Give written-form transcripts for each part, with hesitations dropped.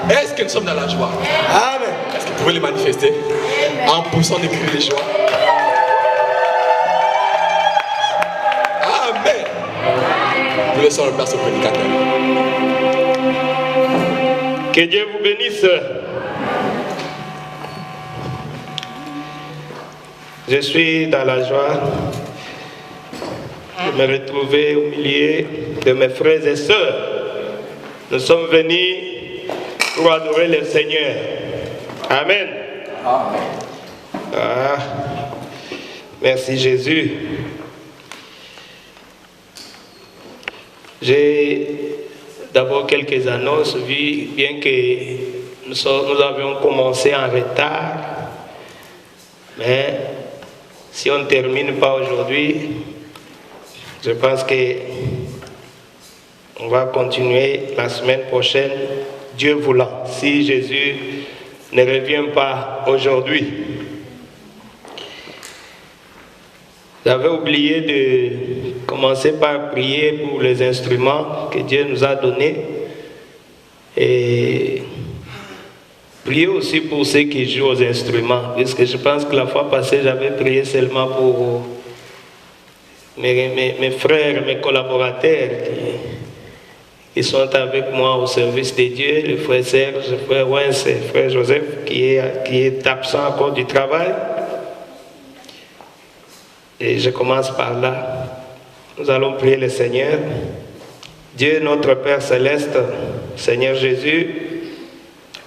Est-ce que nous sommes dans la joie? Amen. Est-ce que vous pouvez les manifester en poussant des cris de joie? Amen. Nous laissons la place au prédicateur. Que Dieu vous bénisse. Je suis dans la joie de me retrouver au milieu de mes frères et sœurs. Nous sommes venus pour adorer le Seigneur. Amen. Amen. Ah, merci Jésus. J'ai d'abord quelques annonces, vu bien que nous avions commencé en retard. Mais si on ne termine pas aujourd'hui, je pense que on va continuer la semaine prochaine, Dieu voulant, si Jésus ne revient pas aujourd'hui. J'avais oublié de commencer par prier pour les instruments que Dieu nous a donnés et prier aussi pour ceux qui jouent aux instruments, puisque je pense que la fois passée, j'avais prié seulement pour mes frères, mes collaborateurs qui sont avec moi au service de Dieu, le frère Serge, le frère Wens et le frère Joseph qui est absent encore du travail. Et je commence par là. Nous allons prier le Seigneur. Dieu, notre Père Céleste, Seigneur Jésus,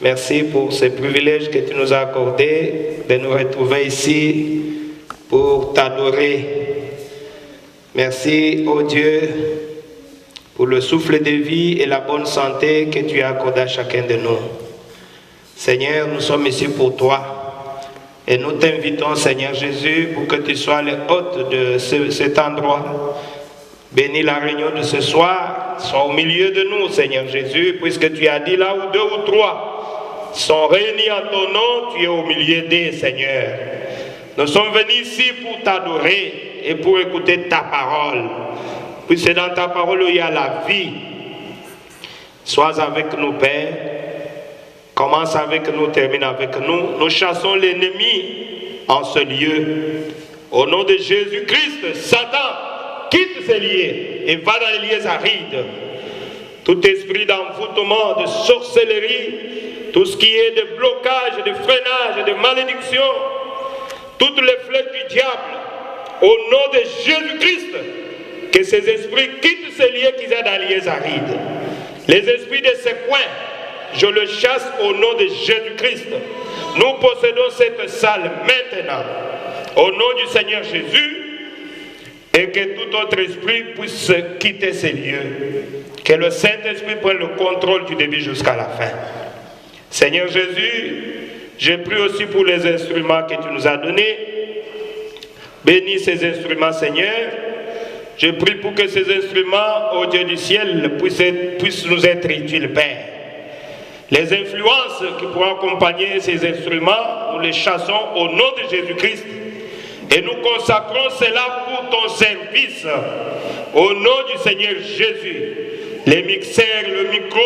merci pour ce privilège que tu nous as accordé de nous retrouver ici pour t'adorer. Merci, ô Dieu, pour le souffle de vie et la bonne santé que tu as accordé à chacun de nous. Seigneur, nous sommes ici pour toi. Et nous t'invitons, Seigneur Jésus, pour que tu sois le hôte de cet endroit. Bénis la réunion de ce soir, sois au milieu de nous, Seigneur Jésus, puisque tu as dit là où 2 ou 3 sont réunis en ton nom, tu es au milieu d'eux, Seigneur. Nous sommes venus ici pour t'adorer et pour écouter ta parole. Puisque dans ta parole il y a la vie. Sois avec nous, Père. Commence avec nous, termine avec nous. Nous chassons l'ennemi en ce lieu. Au nom de Jésus-Christ, Satan, quitte ces lieux et va dans les lieux arides. Tout esprit d'envoûtement, de sorcellerie, tout ce qui est de blocage, de freinage, de malédiction, toutes les flèches du diable, au nom de Jésus-Christ, que ces esprits quittent ces lieux qui sont dans les lieux arides. Les esprits de ces coins, je le chasse au nom de Jésus-Christ. Nous possédons cette salle maintenant, au nom du Seigneur Jésus, et que tout autre esprit puisse quitter ces lieux. Que le Saint-Esprit prenne le contrôle du début jusqu'à la fin. Seigneur Jésus, Je prie aussi pour les instruments que tu nous as donnés. Bénis ces instruments, Seigneur. Je prie pour que ces instruments, ô Dieu du ciel, puissent nous être utiles, Père. Les influences qui pourront accompagner ces instruments, nous les chassons au nom de Jésus-Christ. Et nous consacrons cela pour ton service. Au nom du Seigneur Jésus. Les mixeurs, le micro,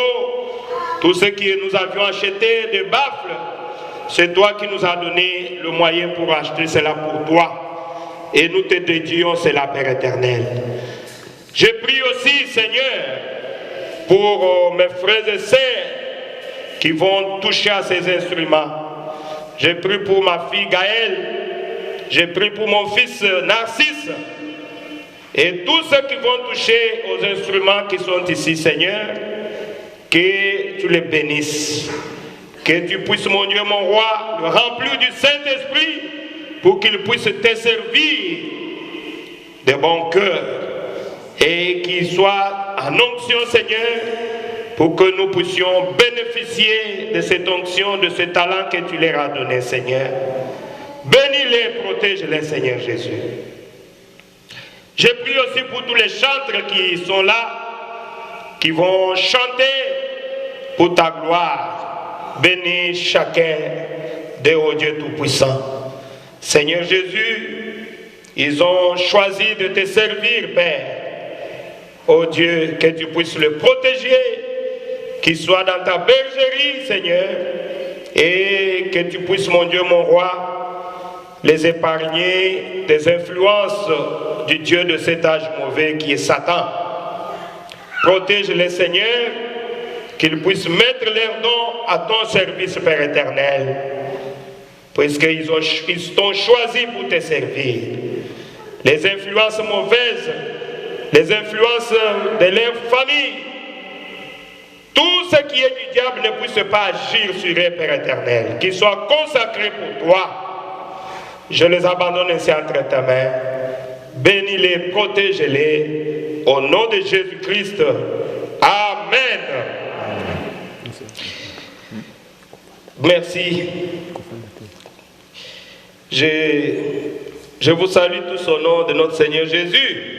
tout ce que nous avions acheté, des baffles, c'est toi qui nous as donné le moyen pour acheter cela pour toi. Et nous te dédions cela, Père éternel. Je prie aussi, Seigneur, pour mes frères et sœurs qui vont toucher à ces instruments. Je prie pour ma fille Gaëlle. Je prie pour mon fils Narcisse. Et tous ceux qui vont toucher aux instruments qui sont ici, Seigneur, que tu les bénisses. Que tu puisses, mon Dieu, mon roi, le remplir du Saint-Esprit pour qu'il puisse te servir de bon cœur et qu'il soit en onction, Seigneur, pour que nous puissions bénéficier de cette onction, de ce talent que tu leur as donné, Seigneur. Bénis-les, protège-les, Seigneur Jésus. Je prie aussi pour tous les chantres qui sont là, qui vont chanter pour ta gloire. Bénis chacun de ô Dieu Tout-Puissant. Seigneur Jésus, ils ont choisi de te servir, Père. Ô Dieu, que tu puisses le protéger, qu'il soit dans ta bergerie, Seigneur, et que tu puisses, mon Dieu, mon roi, les épargner des influences du Dieu de cet âge mauvais qui est Satan. Protège-les, Seigneur, qu'ils puissent mettre leurs dons à ton service, Père éternel, puisqu'ils t'ont choisi pour te servir. Les influences mauvaises, les influences de leur famille, tout ce qui est du diable ne puisse pas agir sur eux, Père éternel, qu'ils soient consacrés pour toi. Je les abandonne ainsi entre ta main. Bénis-les, protège-les. Au nom de Jésus-Christ. Amen. Merci. Je vous salue tous au nom de notre Seigneur Jésus.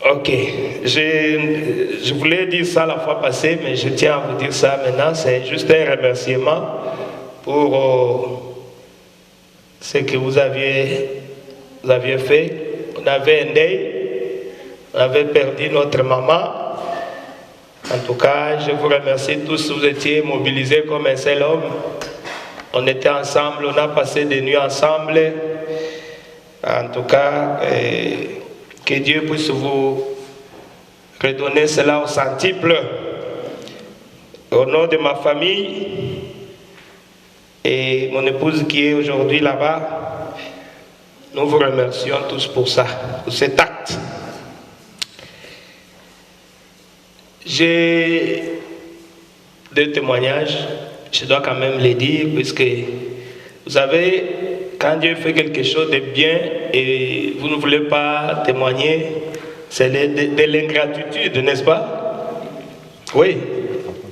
Ok, je voulais dire ça la fois passée, mais je tiens à vous dire ça maintenant. C'est juste un remerciement pour ce que vous aviez fait. On avait un deuil, on avait perdu notre maman. En tout cas, je vous remercie tous, vous étiez mobilisés comme un seul homme. On était ensemble, on a passé des nuits ensemble. En tout cas, que Dieu puisse vous redonner cela au centuple. Au nom de ma famille et mon épouse qui est aujourd'hui là-bas, nous vous remercions tous pour ça, pour cet acte. J'ai deux témoignages, je dois quand même les dire, puisque vous savez, quand Dieu fait quelque chose de bien et vous ne voulez pas témoigner, c'est de l'ingratitude, n'est-ce pas? Oui,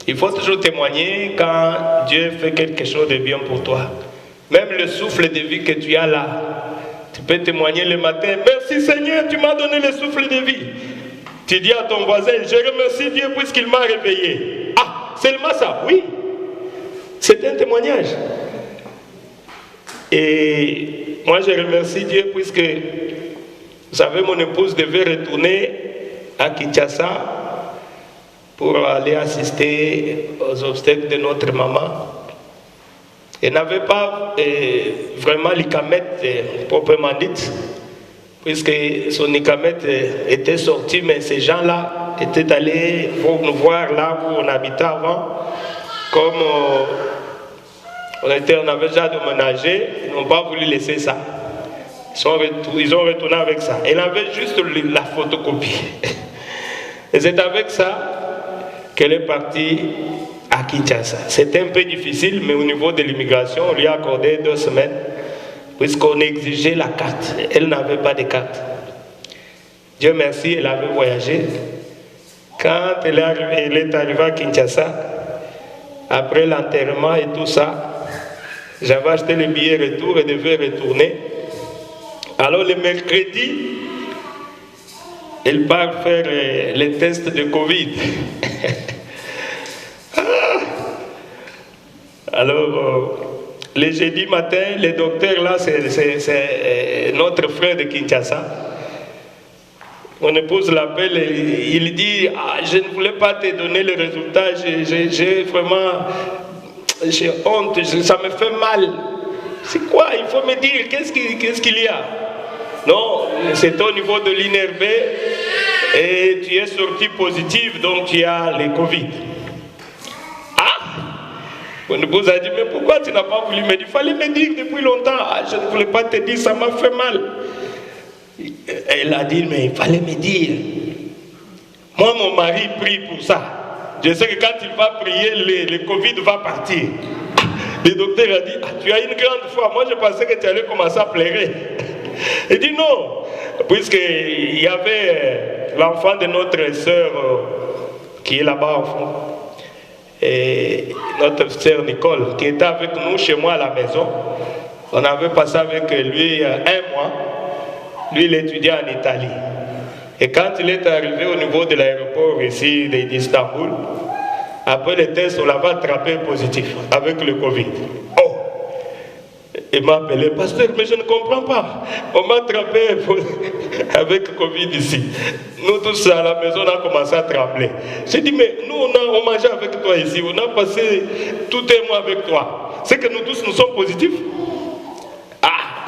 il faut toujours témoigner quand Dieu fait quelque chose de bien pour toi. Même le souffle de vie que tu as là, tu peux témoigner le matin. Merci Seigneur, tu m'as donné le souffle de vie. Tu dis à ton voisin, je remercie Dieu puisqu'il m'a réveillé. Ah, seulement ça, oui. C'est un témoignage. Et moi je remercie Dieu puisque, vous savez, mon épouse devait retourner à Kinshasa pour aller assister aux obsèques de notre maman. Elle n'avait pas vraiment l'icamètre proprement dite, puisque son icamètre était sorti, mais ces gens-là étaient allés pour nous voir là où on habitait avant. Comme on avait déjà déménagé, ils n'ont pas voulu laisser ça. Ils ont retourné avec ça. Elle avait juste la photocopie. Et c'est avec ça qu'elle est partie à Kinshasa. C'était un peu difficile, mais au niveau de l'immigration, on lui a accordé 2 semaines, puisqu'on exigeait la carte. Elle n'avait pas de carte. Dieu merci, elle avait voyagé. Quand elle est arrivée à Kinshasa, après l'enterrement et tout ça, j'avais acheté le billet retour et devais retourner. Alors le mercredi, elle part faire les tests de Covid. Alors, le jeudi matin, le docteur là, c'est notre frère de Kinshasa. Mon épouse l'appelle et il dit je ne voulais pas te donner le résultat, j'ai honte, ça me fait mal. C'est quoi? Il faut me dire, qu'est-ce qu'il y a? Non, c'est au niveau de l'INRB et tu es sorti positif, donc tu as le Covid. Mon épouse a dit, mais pourquoi tu n'as pas voulu me dire? Il fallait me dire depuis longtemps. Je ne voulais pas te dire, ça m'a fait mal. Elle a dit, mais il fallait me dire. Moi, mon mari prie pour ça. Je sais que quand il va prier, le Covid va partir. Le docteur a dit, tu as une grande foi. Moi, je pensais que tu allais commencer à pleurer. Il dit non, puisqu'il y avait l'enfant de notre sœur qui est là-bas au fond. Et notre sœur Nicole, qui était avec nous chez moi à la maison. On avait passé avec lui 1 mois. Lui, il étudiait en Italie. Et quand il est arrivé au niveau de l'aéroport ici d'Istanbul, après le test, on l'avait attrapé positif avec le Covid. Oh! Il m'a appelé, pasteur, mais je ne comprends pas. On m'a attrapé avec Covid ici. Nous tous à la maison, on a commencé à trembler. J'ai dit, mais nous, on mangeait avec toi ici. On a passé tout un mois avec toi. C'est que nous tous, nous sommes positifs.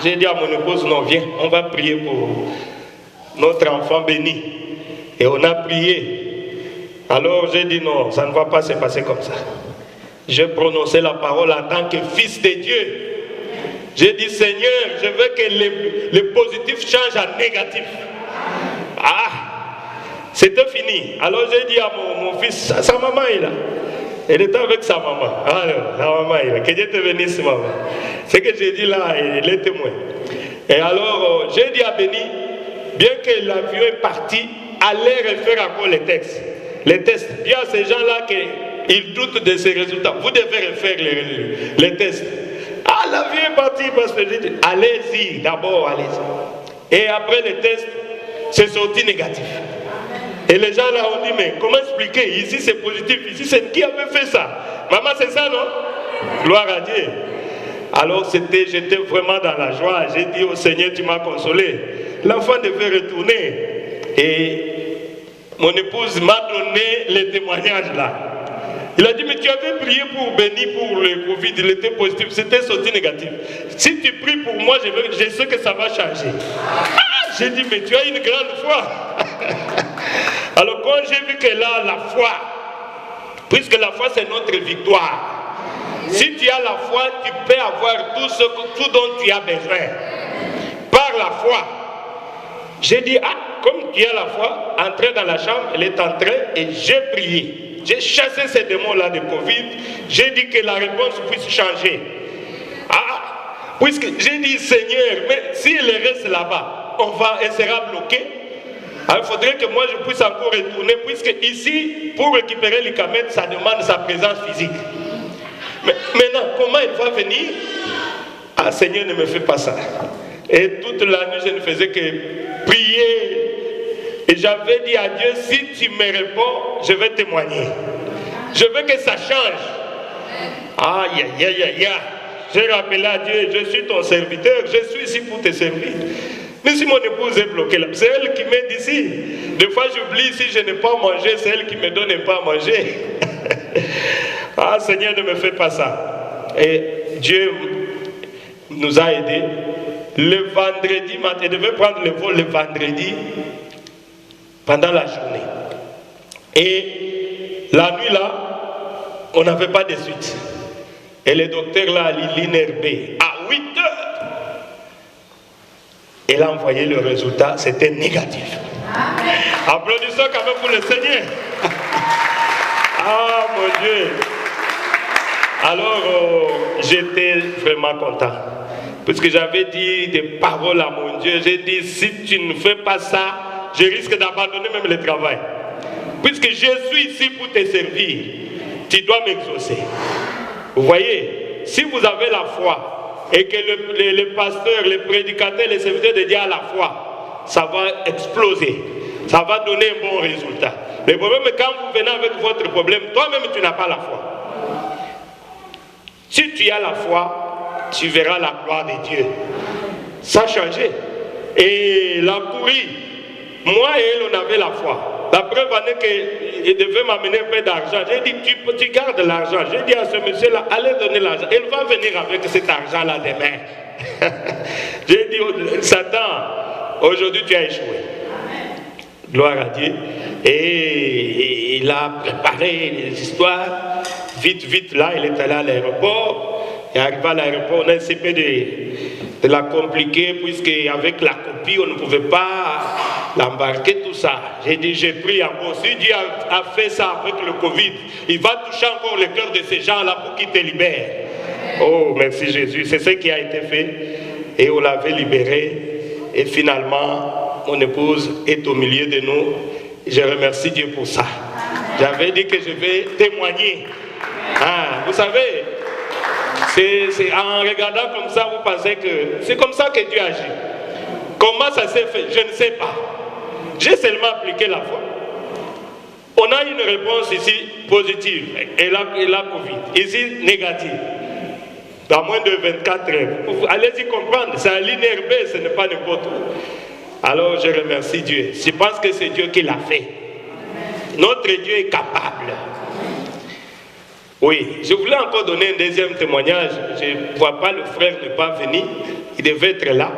J'ai dit à mon épouse, non, viens, on va prier pour notre enfant béni. Et on a prié. Alors j'ai dit, non, ça ne va pas se passer comme ça. J'ai prononcé la parole en tant que fils de Dieu. J'ai dit, Seigneur, je veux que le positif change en négatif. C'était fini. Alors j'ai dit à mon fils, sa maman est là. Elle était avec sa maman. Alors, sa maman est là. Que Dieu te bénisse, maman. Ce que j'ai dit là, il est témoin. Et alors, j'ai dit à Béni, bien que l'avion est parti, allez refaire encore les tests. Les tests. Il y a ces gens-là qui doutent de ces résultats. Vous devez refaire les tests. L'avion est parti parce que j'ai dit, allez-y, d'abord, allez-y. Et après les tests, c'est sorti négatif. Et les gens là ont dit, mais comment expliquer? Ici c'est positif, ici c'est qui avait fait ça? Maman, c'est ça, non? Gloire à Dieu. Alors j'étais vraiment dans la joie. J'ai dit au Seigneur, tu m'as consolé. L'enfant devait retourner. Et mon épouse m'a donné les témoignages là. Il a dit, mais tu avais prié pour Béni pour le Covid, il était positif, c'était sorti négatif. Si tu pries pour moi, je sais que ça va changer. J'ai dit, mais tu as une grande foi. Alors quand j'ai vu qu'elle a la foi, puisque la foi c'est notre victoire, si tu as la foi, tu peux avoir tout dont tu as besoin. Par la foi. J'ai dit, comme tu as la foi, entrer dans la chambre, elle est entrée et j'ai prié. J'ai chassé ces démons-là de Covid. J'ai dit que la réponse puisse changer. Puisque j'ai dit, Seigneur, mais si elle reste là-bas, elle sera bloquée. Alors, il faudrait que moi je puisse encore retourner, puisque ici, pour récupérer les camènes, ça demande sa présence physique. Mais maintenant, comment elle va venir? Seigneur, ne me fais pas ça. Et toute la nuit, je ne faisais que prier. Et j'avais dit à Dieu, si tu me réponds, je vais témoigner. Je veux que ça change. Aïe, aïe, aïe, aïe. J'ai rappelé à Dieu, je suis ton serviteur, je suis ici pour te servir. Mais si mon épouse est bloquée là, c'est elle qui m'aide ici. Des fois j'oublie, si je n'ai pas mangé, c'est elle qui me donne un pas à manger. Seigneur, ne me fais pas ça. Et Dieu nous a aidés. Le vendredi matin, je devais prendre le vol le vendredi pendant la journée. Et la nuit là, on n'avait pas de suite. Et le docteur là, l'INRB, à 8 heures, elle a envoyé le résultat, c'était négatif. Applaudissons quand même pour le Seigneur. Mon Dieu. Alors, j'étais vraiment content. Parce que j'avais dit des paroles à mon Dieu. J'ai dit, si tu ne fais pas ça, je risque d'abandonner même le travail. puisque je suis ici pour te servir, tu dois m'exaucer. Vous voyez, si vous avez la foi et que les pasteurs, les prédicateurs, les serviteurs de Dieu ont la foi, ça va exploser. Ça va donner un bon résultat. Le problème est quand vous venez avec votre problème, toi-même tu n'as pas la foi. Si tu as la foi, tu verras la gloire de Dieu. Ça a changé. Et la pourrie, moi et elle, on avait la foi. La preuve en est qu'il devait m'amener un peu d'argent. J'ai dit, tu gardes l'argent. J'ai dit à ce monsieur-là, allez donner l'argent. Il va venir avec cet argent-là demain. J'ai dit, Satan, aujourd'hui tu as échoué. Gloire à Dieu. Et il a préparé les histoires. Vite, là, il est allé à l'aéroport. Et arrivé à l'aéroport, on a essayé de la compliquer, puisque avec la copie, on ne pouvait pas l'embarquer, tout ça. J'ai dit, j'ai pris encore. Si Dieu a fait ça avec le Covid, il va toucher encore le cœur de ces gens-là pour qu'ils te libèrent. Oh, merci Jésus. C'est ce qui a été fait. Et on l'avait libéré. Et finalement, mon épouse est au milieu de nous. Je remercie Dieu pour ça. J'avais dit que je vais témoigner. Ah, vous savez, c'est en regardant comme ça, vous pensez que c'est comme ça que Dieu agit. Comment ça s'est fait? Je ne sais pas. J'ai seulement appliqué la foi. On a une réponse ici positive, et la Covid. Ici, négative. Dans moins de 24 heures. Allez-y comprendre, c'est un ligne RB, ce n'est pas n'importe où. Alors je remercie Dieu. Je pense que c'est Dieu qui l'a fait. Notre Dieu est capable. Oui, je voulais encore donner un deuxième témoignage. Je ne vois pas le frère ne pas venir. Il devait être là.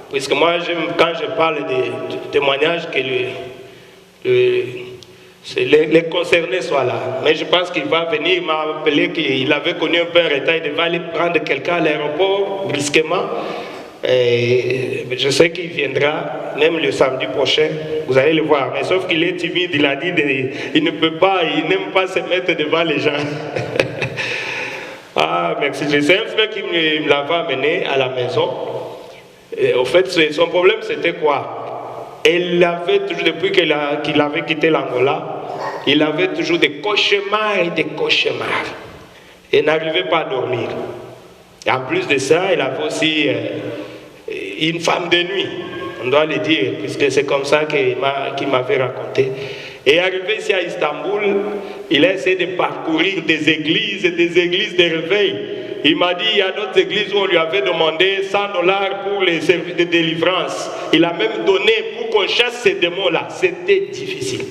Puisque moi, quand je parle de témoignages, que les concernés soient là. Mais je pense qu'il va venir. Il m'a appelé qu'il avait connu un peu un retard. Il devait aller prendre quelqu'un à l'aéroport, brusquement. Et je sais qu'il viendra, même le samedi prochain. Vous allez le voir. Mais sauf qu'il est timide. Il a dit il ne peut pas, il n'aime pas se mettre devant les gens. Ah, merci. C'est un frère qui me l'avait amené à la maison. Et au fait, son problème, c'était quoi? Il avait toujours, depuis qu'il avait quitté l'Angola, il avait toujours des cauchemars et des cauchemars. Il n'arrivait pas à dormir. Et en plus de ça, il avait aussi une femme de nuit, on doit le dire, puisque c'est comme ça qu'il m'avait raconté. Et arrivé ici à Istanbul, il a essayé de parcourir des églises de réveil. Il m'a dit, il y a d'autres églises où on lui avait demandé $100 pour les services de délivrance. Il a même donné pour qu'on chasse ces démons-là. C'était difficile.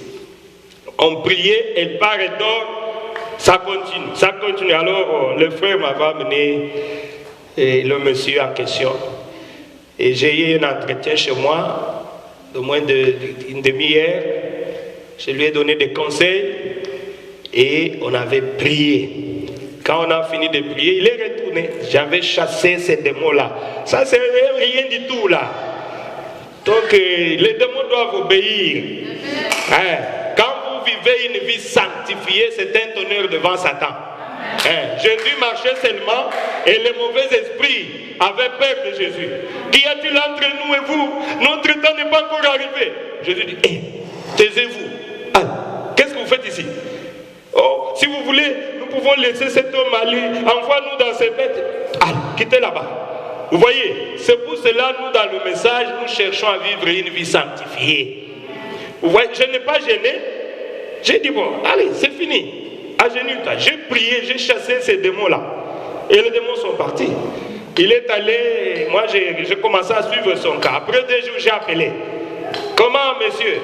On priait, elle part et dort, ça continue. Alors, le frère m'avait amené le monsieur en question. Et j'ai eu un entretien chez moi, de moins d'une demi-heure. Je lui ai donné des conseils et on avait prié. Quand on a fini de prier, il est retourné. J'avais chassé ces démons-là. Ça, c'est rien du tout là. Donc, les démons doivent obéir. Hein? Quand vous vivez une vie sanctifiée, c'est un honneur devant Satan. Hein? Jésus marchait seulement et les mauvais esprits avaient peur de Jésus. Qu'y a-t-il entre nous et vous? Notre temps n'est pas encore arrivé. Jésus dit, taisez-vous. Ah, qu'est-ce que vous faites ici? Oh, si vous voulez, nous pouvons laisser cet homme aller. Envoie-nous dans ces bêtes. Allez, quittez là-bas. Vous voyez, c'est pour cela, nous, dans le message, nous cherchons à vivre une vie sanctifiée. Vous voyez, je n'ai pas gêné. J'ai dit, bon, allez, c'est fini. Agenouille-toi. J'ai prié, j'ai chassé ces démons-là. Et les démons sont partis. Il est allé, moi j'ai commencé à suivre son cas. Après 2 jours, j'ai appelé. Comment, monsieur?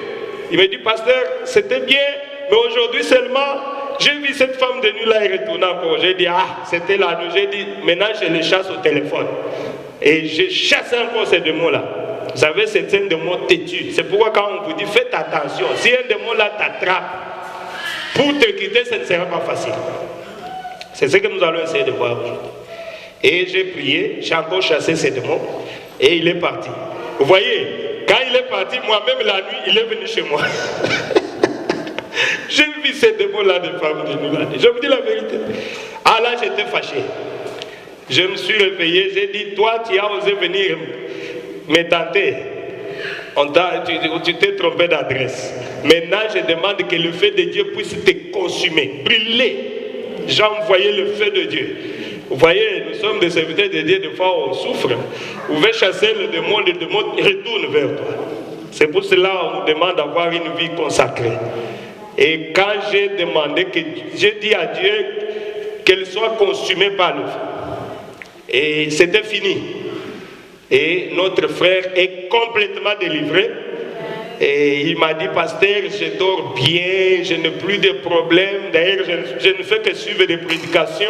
Il me dit, pasteur, c'était bien, mais aujourd'hui seulement, j'ai vu cette femme de nuit là et retourner encore. J'ai dit, ah, c'était la nuit. J'ai dit, maintenant je les chasse au téléphone. Et j'ai chassé encore ces démons-là. Vous savez, c'est un démon têtu. C'est pourquoi quand on vous dit, faites attention. Si un démon là t'attrape, pour te quitter, ce ne sera pas facile. C'est ce que nous allons essayer de voir aujourd'hui. Et j'ai prié, j'ai encore chassé ces démons, et il est parti. Vous voyez, quand il est parti, moi-même la nuit, il est venu chez moi. J'ai vu ces démons-là de femmes de nuit. Je vous dis la vérité. Ah là, j'étais fâché. Je me suis réveillé, j'ai dit, toi, tu as osé venir me tenter. Tu t'es trompé d'adresse. Maintenant, je demande que le feu de Dieu puisse te consumer, brûler. J'ai envoyé le feu de Dieu. Vous voyez, nous sommes des serviteurs de Dieu, des fois on souffre. Vous pouvez chasser le démon retourne vers toi. C'est pour cela qu'on nous demande d'avoir une vie consacrée. Et quand j'ai demandé, j'ai dit à Dieu qu'elle soit consumée par le feu. Et c'était fini. Et notre frère est complètement délivré. Et il m'a dit, pasteur, je dors bien, je n'ai plus de problèmes. D'ailleurs, je ne fais que suivre des prédications.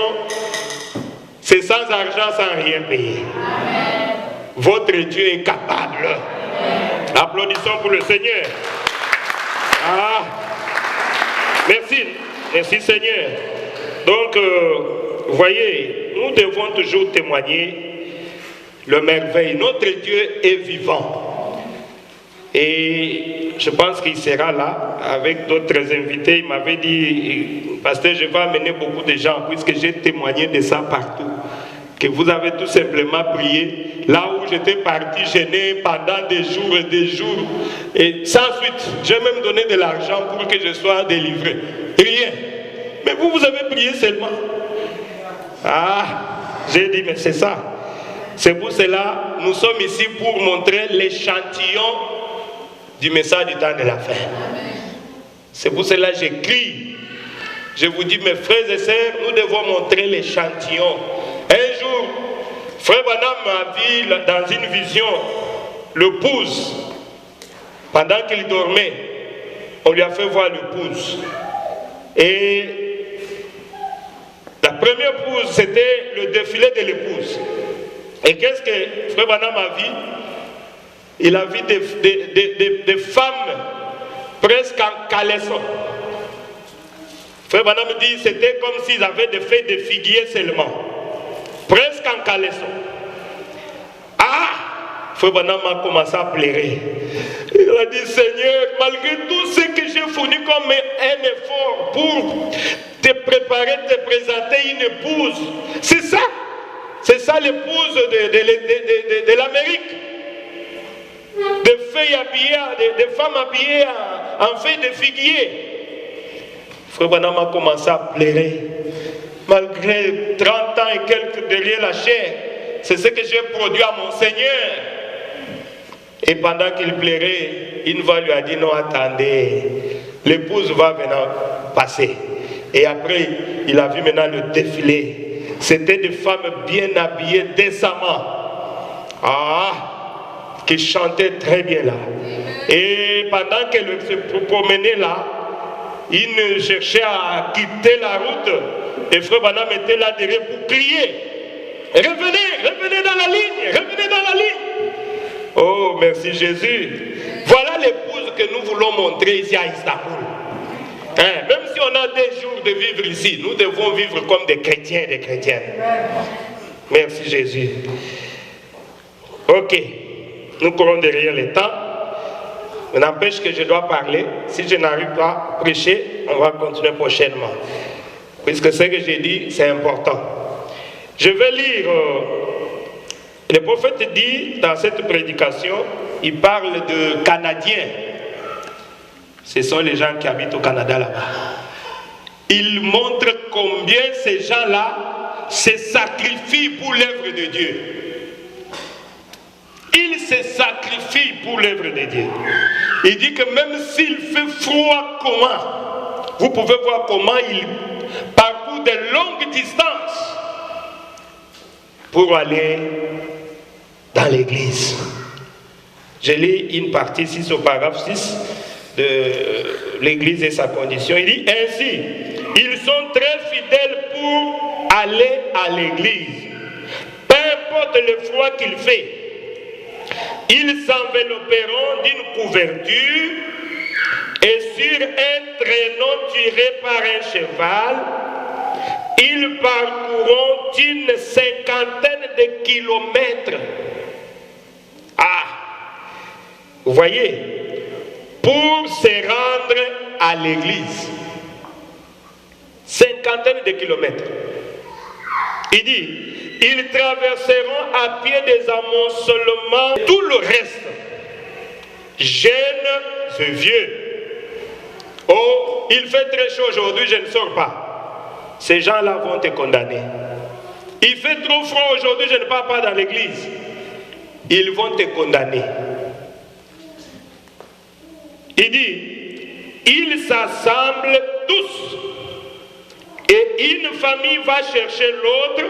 C'est sans argent, sans rien payer. Amen. Votre Dieu est capable. Amen. Applaudissons pour le Seigneur. Ah, merci. Merci Seigneur. Donc, vous voyez, nous devons toujours témoigner le merveille. Notre Dieu est vivant. Et je pense qu'il sera là avec d'autres invités. Il m'avait dit, pasteur, je vais amener beaucoup de gens, puisque j'ai témoigné de ça partout. Que vous avez tout simplement prié. Là où j'étais parti gêné pendant des jours et des jours. Et sans suite, j'ai même donné de l'argent pour que je sois délivré. Rien. Mais vous avez prié seulement. Ah, j'ai dit, mais c'est ça. C'est pour cela, nous sommes ici pour montrer l'échantillon du message du temps de la fin. C'est pour cela que j'écris. Je vous dis, mes frères et sœurs, nous devons montrer l'échantillon. Un jour, frère Branham m'a vu dans une vision le pouce. Pendant qu'il dormait, on lui a fait voir le pouce. Et la première pouce, c'était le défilé de l'épouse. Et qu'est-ce que frère Branham a vu? Il a vu des femmes presque en caleçon. Frère Branham dit c'était comme s'ils avaient des feuilles de figuier seulement. Presque en caleçon. Ah! Frère Branham a commencé à pleurer. Il a dit Seigneur, malgré tout ce que j'ai fourni comme un effort pour te préparer, te présenter une épouse. C'est ça. C'est ça l'épouse de l'Amérique. Des feuilles habillées, des femmes habillées en feuilles de figuier. Frère Branham a commencé à pleurer. Malgré 30 ans et quelques derrière la chair, c'est ce que j'ai produit à mon Seigneur. Et pendant qu'il pleurait, une voix lui a dit non, attendez, l'épouse va maintenant passer. Et après, il a vu maintenant le défilé. C'était des femmes bien habillées décemment. Ah! Qui chantait très bien là. Et pendant qu'elle se promenait là, il ne cherchait à quitter la route. Et frère Branham était là derrière pour crier. Revenez, revenez dans la ligne, revenez dans la ligne. Oh, merci Jésus. Voilà l'épouse que nous voulons montrer ici à Istanbul. Hein, même si on a des jours de vivre ici, nous devons vivre comme des chrétiens et des chrétiennes. Merci Jésus. Ok. Nous courons derrière le temps. Mais n'empêche que je dois parler. Si je n'arrive pas à prêcher, on va continuer prochainement. Puisque ce que j'ai dit, c'est important. Je vais lire. Le prophète dit dans cette prédication, il parle de Canadiens. Ce sont les gens qui habitent au Canada là-bas. Il montre combien ces gens-là se sacrifient pour l'œuvre de Dieu. Il se sacrifie pour l'œuvre de Dieu. Il dit que même s'il fait froid comment, vous pouvez voir comment il parcourt de longues distances pour aller dans l'église. Je lis une partie ici au paragraphe 6 de l'église et sa condition. Il dit ainsi, ils sont très fidèles pour aller à l'église. Peu importe le froid qu'il fait. Ils s'envelopperont d'une couverture et sur un traîneau tiré par un cheval, ils parcourront une 50aine de kilomètres. Ah, vous voyez, pour se rendre à l'église, 50aine de kilomètres. Il dit, ils traverseront à pied des amoncellements tout le reste. jeunes et vieux. Oh, il fait très chaud aujourd'hui, je ne sors pas. Ces gens-là vont te condamner. Il fait trop froid aujourd'hui, je ne pars pas dans l'église. Ils vont te condamner. Il dit, ils s'assemblent tous. Et une famille va chercher l'autre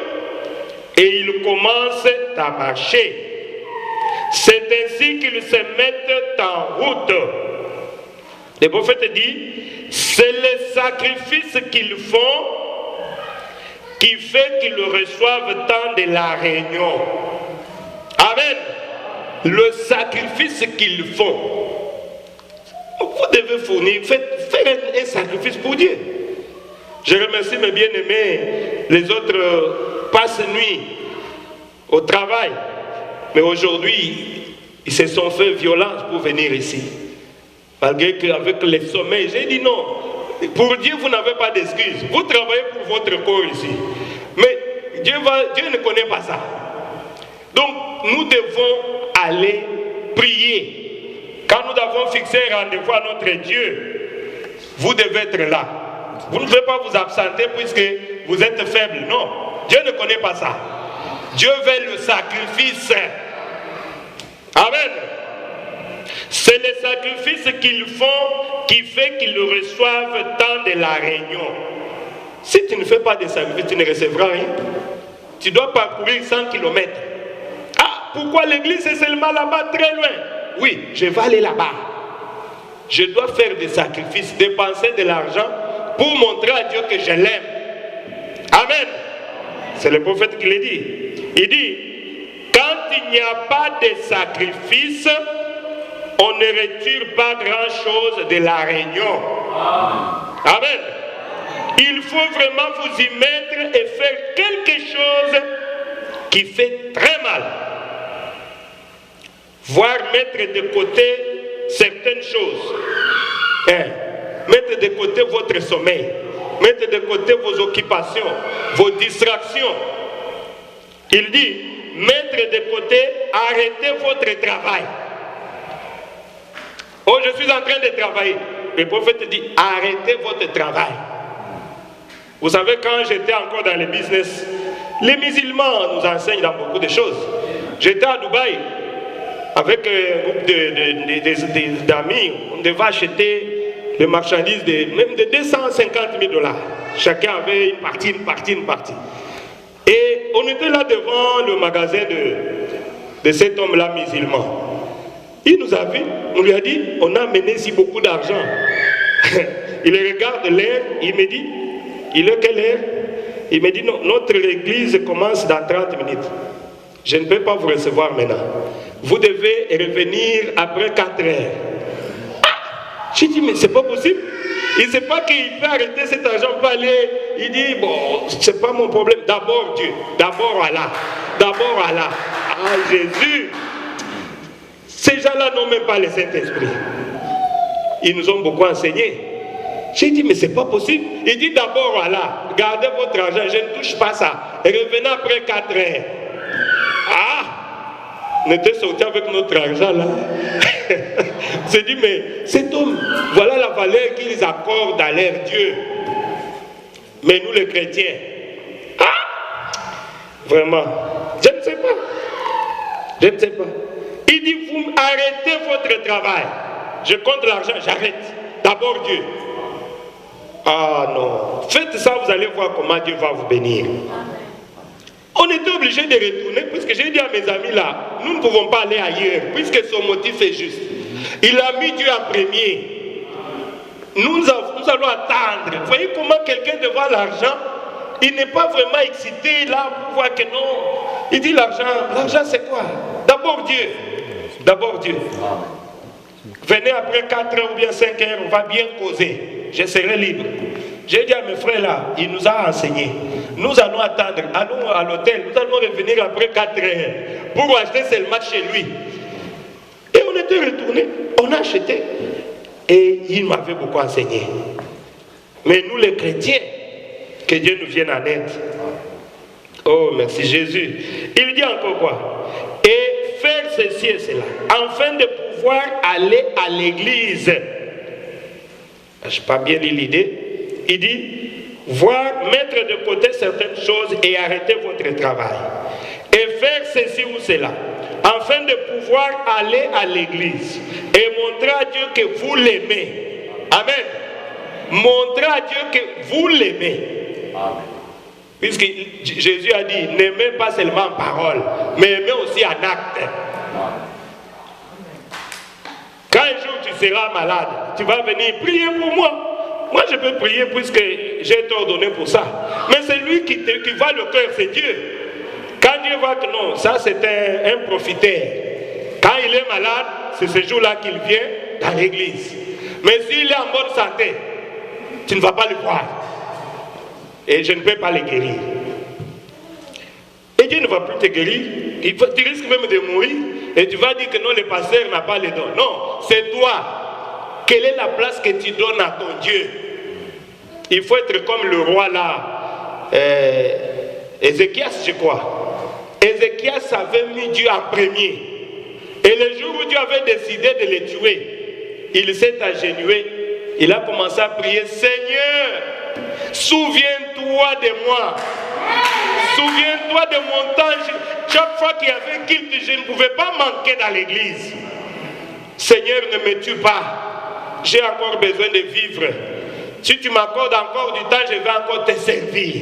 et ils commencent à marcher. C'est ainsi qu'ils se mettent en route. Le prophète dit, c'est le sacrifice qu'ils font qui fait qu'ils reçoivent tant de la réunion. Amen. Le sacrifice qu'ils font. Vous devez fournir, faire un sacrifice pour Dieu. Je remercie mes bien-aimés, les autres passent nuit au travail. Mais aujourd'hui, ils se sont fait violence pour venir ici. Malgré qu'avec les sommeils, j'ai dit non. Pour Dieu, vous n'avez pas d'excuse. Vous travaillez pour votre corps ici. Mais Dieu ne connaît pas ça. Donc, nous devons aller prier. Quand nous avons fixé un rendez-vous à notre Dieu, vous devez être là. Vous ne devez pas vous absenter puisque vous êtes faible. Non, Dieu ne connaît pas ça. Dieu veut le sacrifice. Amen. C'est le sacrifice qu'ils font qui fait qu'ils reçoivent tant de la réunion. Si tu ne fais pas de sacrifice, tu ne recevras rien. Tu dois parcourir 100 km. Ah, pourquoi l'église est seulement là-bas, très loin? Oui, je vais aller là-bas. Je dois faire des sacrifices, dépenser de l'argent pour montrer à Dieu que je l'aime. Amen. C'est le prophète qui le dit. Il dit, quand il n'y a pas de sacrifice, on ne retire pas grand-chose de la réunion. Amen. Il faut vraiment vous y mettre et faire quelque chose qui fait très mal. Voire mettre de côté certaines choses. Mettez de côté votre sommeil. Mettez de côté vos occupations, vos distractions. Il dit, mettre de côté, arrêtez votre travail. Oh, je suis en train de travailler. Le prophète dit, arrêtez votre travail. Vous savez, quand j'étais encore dans le business, les musulmans nous enseignent dans beaucoup de choses. J'étais à Dubaï avec un groupe d'amis. On devait acheter des marchandises même de 250 000 $. Chacun avait une partie. Et on était là devant le magasin de cet homme-là musulman. Il nous a vu, on lui a dit, on a amené ici beaucoup d'argent. Il regarde l'heure, il me dit, il est quelle heure? Il me dit, non, notre église commence dans 30 minutes. Je ne peux pas vous recevoir maintenant. Vous devez revenir après 4 heures. J'ai dit, mais c'est pas possible. Il ne sait pas qu'il peut arrêter cet argent pour aller. Il dit, bon, c'est pas mon problème. D'abord Dieu, d'abord Allah. D'abord Allah. Ah, Jésus. Ces gens-là n'ont même pas le Saint-Esprit. Ils nous ont beaucoup enseigné. J'ai dit, mais c'est pas possible. Il dit d'abord Allah, gardez votre argent, je ne touche pas ça. Et revenez après 4 heures. Ah! On était sortis avec notre argent là. On s'est dit, mais cet homme, voilà la valeur qu'ils accordent à leur Dieu. Mais nous les chrétiens, ah, vraiment, je ne sais pas. Je ne sais pas. Il dit, vous arrêtez votre travail. Je compte l'argent, j'arrête. D'abord Dieu. Ah non, faites ça, vous allez voir comment Dieu va vous bénir. On était obligé de retourner, puisque j'ai dit à mes amis là, nous ne pouvons pas aller ailleurs, puisque son motif est juste. Il a mis Dieu en premier. Nous allons attendre. Vous voyez comment quelqu'un devant l'argent, il n'est pas vraiment excité là pour voir que non. Il dit l'argent c'est quoi? D'abord Dieu. D'abord Dieu. Venez après 4 heures ou bien 5 heures, on va bien causer. Je serai libre. J'ai dit à mes frères là, il nous a enseigné. Nous allons attendre, allons à l'hôtel, nous allons revenir après 4 heures pour acheter seulement chez lui. Et on était retourné, on a acheté. Et il m'avait beaucoup enseigné. Mais nous les chrétiens, que Dieu nous vienne en aide. Oh merci Jésus. Il dit encore quoi? Et faire ceci et cela, afin de pouvoir aller à l'église. Je n'ai pas bien lu l'idée. Il dit, mettre de côté certaines choses et arrêter votre travail. Et faire ceci ou cela, afin de pouvoir aller à l'église et montrer à Dieu que vous l'aimez. Amen. Montrer à Dieu que vous l'aimez. Amen. Puisque Jésus a dit, n'aimez pas seulement en parole, mais aimez aussi en acte. Quand un jour tu seras malade, tu vas venir prier pour moi. Moi je peux prier puisque j'ai été ordonné pour ça. Mais c'est lui qui voit le cœur, c'est Dieu. Quand Dieu voit que non, ça c'est un profiteur. Quand il est malade, c'est ce jour-là qu'il vient dans l'église. Mais s'il est en bonne santé, tu ne vas pas le voir. Et je ne peux pas le guérir. Et Dieu ne va plus te guérir. Tu risques même de mourir. Et tu vas dire que non, le pasteur n'a pas les dons. Non, c'est toi. Quelle est la place que tu donnes à ton Dieu? Il faut être comme le roi là. Ézéchias, je crois. Ézéchias avait mis Dieu en premier. Et le jour où Dieu avait décidé de le tuer, il s'est agenouillé. Il a commencé à prier, Seigneur, souviens-toi de moi. Souviens-toi de mon temps. Chaque fois qu'il y avait culte, je ne pouvais pas manquer dans l'église. Seigneur, ne me tue pas. J'ai encore besoin de vivre. Si tu m'accordes encore du temps, je vais encore te servir.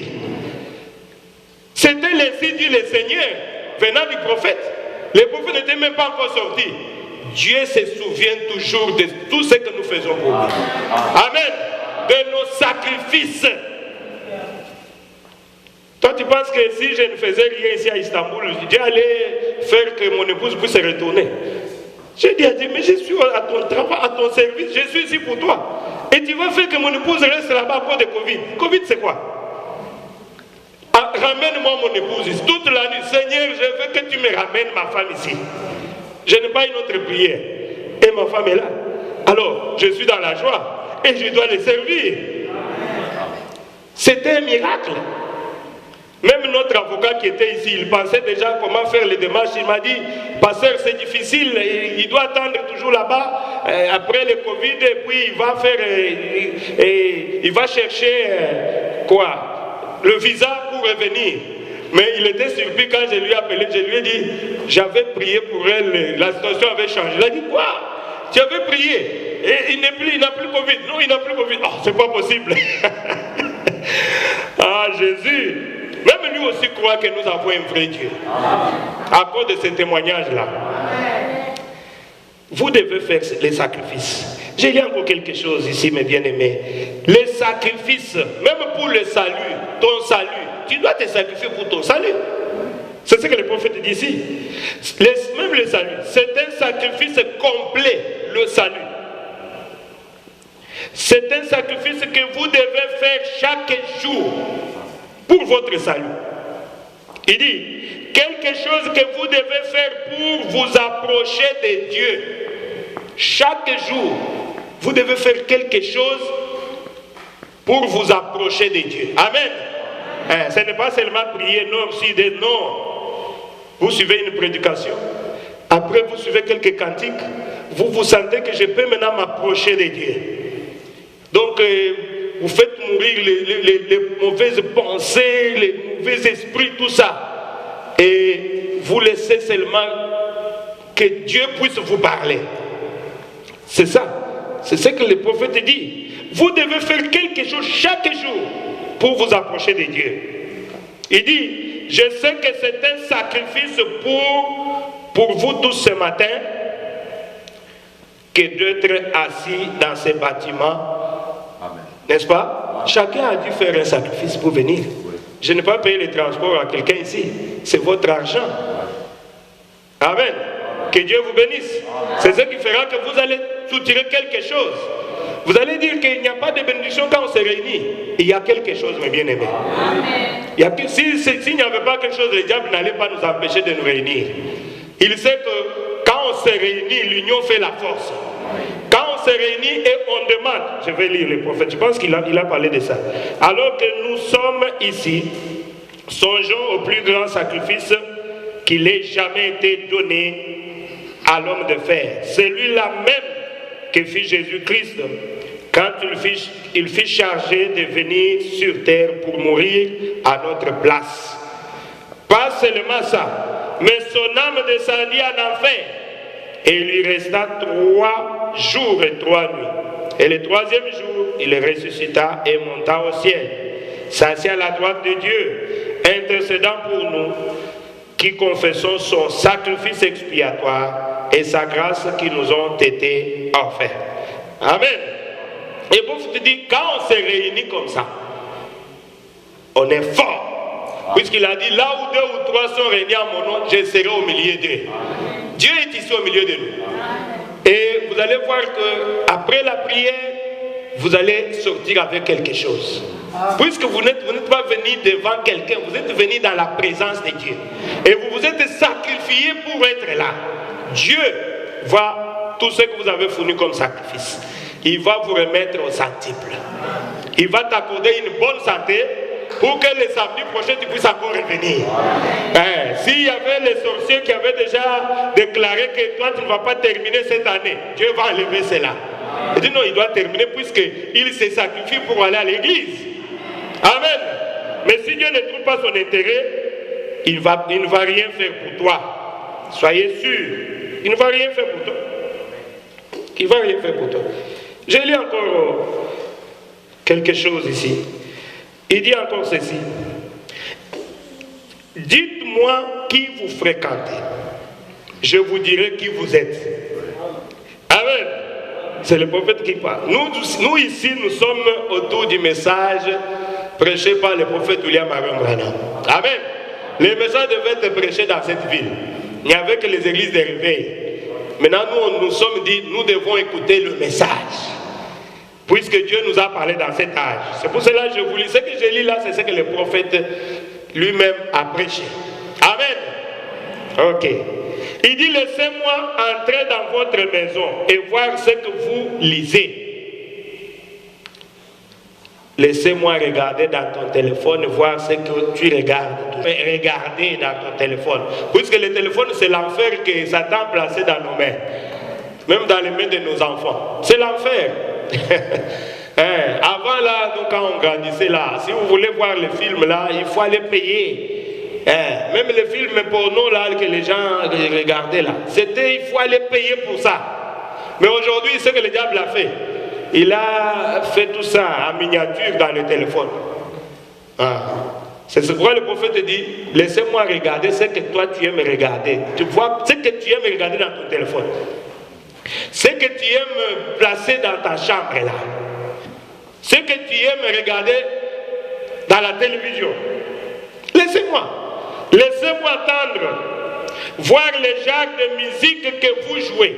C'était laissé dire le Seigneur venant du prophète. Le prophète n'était même pas encore sorti. Dieu se souvient toujours de tout ce que nous faisons pour lui. Amen. De nos sacrifices. Toi, tu penses que si je ne faisais rien ici à Istanbul, Dieu allait faire que mon épouse puisse se retourner. J'ai dit à Dieu, mais je suis à ton travail, à ton service, je suis ici pour toi. Et tu vas faire que mon épouse reste là-bas à cause de Covid. Covid, c'est quoi? Ramène-moi mon épouse ici. Toute la nuit, Seigneur, je veux que tu me ramènes ma femme ici. Je n'ai pas une autre prière. Et ma femme est là. Alors, je suis dans la joie. Et je dois les servir. C'était un miracle. Même notre avocat qui était ici, il pensait déjà comment faire les démarches. Il m'a dit, pasteur, c'est difficile. Il doit attendre toujours là-bas. Après le Covid, et puis il va faire... il va chercher... quoi? Le visa pour revenir. Mais il était surpris quand je lui ai appelé. Je lui ai dit, j'avais prié pour elle, la situation avait changé. Il a dit, quoi? Tu avais prié? Et il n'a plus Covid. Non, il n'a plus Covid. Oh, c'est pas possible. Ah, Jésus. Même lui aussi croit que nous avons un vrai Dieu. À cause de ce témoignage-là. Vous devez faire les sacrifices. J'ai lu encore quelque chose ici, mes bien-aimés. Les sacrifices, même pour le salut, ton salut, tu dois te sacrifier pour ton salut. C'est ce que le prophète dit ici. Même le salut, c'est un sacrifice complet, le salut. C'est un sacrifice que vous devez faire chaque jour pour votre salut. Il dit, quelque chose que vous devez faire pour vous approcher de Dieu. Chaque jour, vous devez faire quelque chose pour vous approcher de Dieu. Amen. Ce n'est pas seulement prier, non, non. Vous suivez une prédication. Après, vous suivez quelques cantiques. Vous vous sentez que je peux maintenant m'approcher de Dieu. Donc, vous faites mourir les mauvaises pensées, les mauvais esprits, tout ça. Et vous laissez seulement que Dieu puisse vous parler. C'est ça. C'est ce que le prophète dit. Vous devez faire quelque chose chaque jour pour vous approcher de Dieu. Il dit, je sais que c'est un sacrifice pour vous tous ce matin que d'être assis dans ces bâtiments. N'est-ce pas? Chacun a dû faire un sacrifice pour venir. Je n'ai pas payé le transport à quelqu'un ici. C'est votre argent. Amen. Que Dieu vous bénisse. C'est ce qui fera que vous allez soutirer quelque chose. Vous allez dire qu'il n'y a pas de bénédiction quand on se réunit. Il y a quelque chose, mes bien-aimés. S'il n'y avait pas quelque chose, le diable n'allait pas nous empêcher de nous réunir. Il sait que quand on se réunit, l'union fait la force. Quand on se réunit et on demande, je vais lire le prophète, je pense qu'il a parlé de ça. Alors que nous sommes ici, songeons au plus grand sacrifice qu'il ait jamais été donné, à l'homme de fer. Celui-là même que fit Jésus-Christ quand il fut chargé de venir sur terre pour mourir à notre place. Pas seulement ça, mais son âme descendit en enfer et il lui resta 3 jours et 3 nuits. Et le 3e jour, il ressuscita et monta au ciel, s'assit à la droite de Dieu, intercédant pour nous qui confessons son sacrifice expiatoire et sa grâce qui nous ont été offertes. Amen. Et pour vous dire, quand on se réunit comme ça, on est fort. Puisqu'il a dit, là où 2 ou 3 sont réunis en mon nom, je serai au milieu d'eux. Dieu est ici au milieu de nous. Et vous allez voir qu'après la prière, vous allez sortir avec quelque chose. Puisque vous n'êtes pas venu devant quelqu'un, vous êtes venu dans la présence de Dieu. Et vous vous êtes sacrifié pour être là. Dieu va, tout ce que vous avez fourni comme sacrifice, il va vous remettre au centuple. Il va t'accorder une bonne santé pour que le samedi prochain tu puisses encore revenir. S'il y avait les sorciers qui avaient déjà déclaré que toi tu ne vas pas terminer cette année, Dieu va enlever cela. Il dit non, il doit terminer puisqu'il se sacrifie pour aller à l'église. Amen. Mais si Dieu ne trouve pas son intérêt, il ne va rien faire pour toi. Soyez sûrs, il ne va rien faire pour toi. Il ne va rien faire pour toi. J'ai lu encore quelque chose ici. Il dit encore ceci. Dites-moi qui vous fréquentez. Je vous dirai qui vous êtes. Amen. C'est le prophète qui parle. Nous ici, nous sommes autour du message prêché par le prophète William Marion Branham. Amen. Les messages devaient être prêchés dans cette ville. Il n'y avait que les églises de réveil. Maintenant, nous sommes dit, nous devons écouter le message. Puisque Dieu nous a parlé dans cet âge. C'est pour cela que je vous lis. Ce que je lis là, c'est ce que le prophète lui-même a prêché. Amen. Ok. Il dit, laissez-moi entrer dans votre maison et voir ce que vous lisez. Laissez-moi regarder dans ton téléphone, voir ce que tu regardes. Regardez dans ton téléphone. Puisque le téléphone, c'est l'enfer que Satan a placé dans nos mains. Même dans les mains de nos enfants. C'est l'enfer. Avant là, donc, quand on grandissait là, si vous voulez voir les films là, il faut aller payer. Même les films porno là que les gens regardaient là, il faut aller payer pour ça. Mais aujourd'hui, ce que le diable a fait, il a fait tout ça en miniature dans le téléphone. C'est pourquoi le prophète dit, laissez-moi regarder ce que toi tu aimes regarder. Tu vois ce que tu aimes regarder dans ton téléphone. Ce que tu aimes placer dans ta chambre là. Ce que tu aimes regarder dans la télévision. Laissez-moi. Laissez-moi entendre. Voir les genres de musique que vous jouez.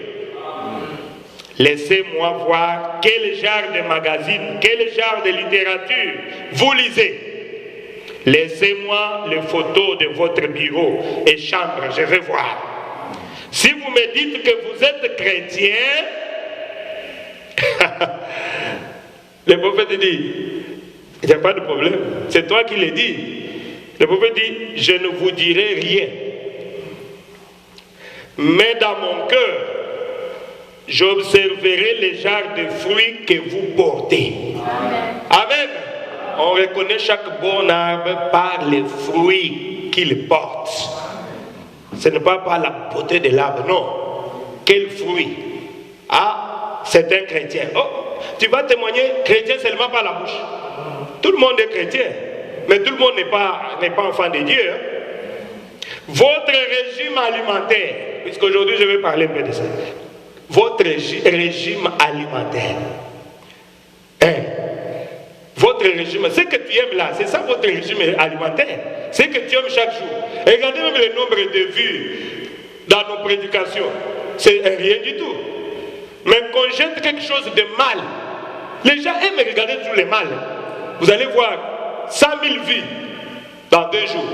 Laissez-moi voir quel genre de magazine, quel genre de littérature vous lisez. Laissez-moi les photos de votre bureau et chambre, je vais voir. Si vous me dites que vous êtes chrétien, le prophète dit, il n'y a pas de problème, c'est toi qui le dis. Le prophète dit, je ne vous dirai rien. Mais dans mon cœur, j'observerai les genres de fruits que vous portez. Amen. On reconnaît chaque bon arbre par les fruits qu'il porte. Ce n'est pas par la beauté de l'arbre, non. Quel fruit? Ah, c'est un chrétien. Oh, tu vas témoigner chrétien seulement par la bouche. Tout le monde est chrétien, mais tout le monde n'est pas enfant de Dieu. Hein? Votre régime alimentaire, puisqu'aujourd'hui je vais parler un peu de ça. Votre régime alimentaire. Votre régime, ce que tu aimes là, c'est ça votre régime alimentaire. Ce que tu aimes chaque jour. Et regardez même le nombre de vues dans nos prédications. C'est rien du tout. Mais qu'on jette quelque chose de mal. Les gens aiment regarder tout le mal. Vous allez voir 100 000 vues dans 2 jours.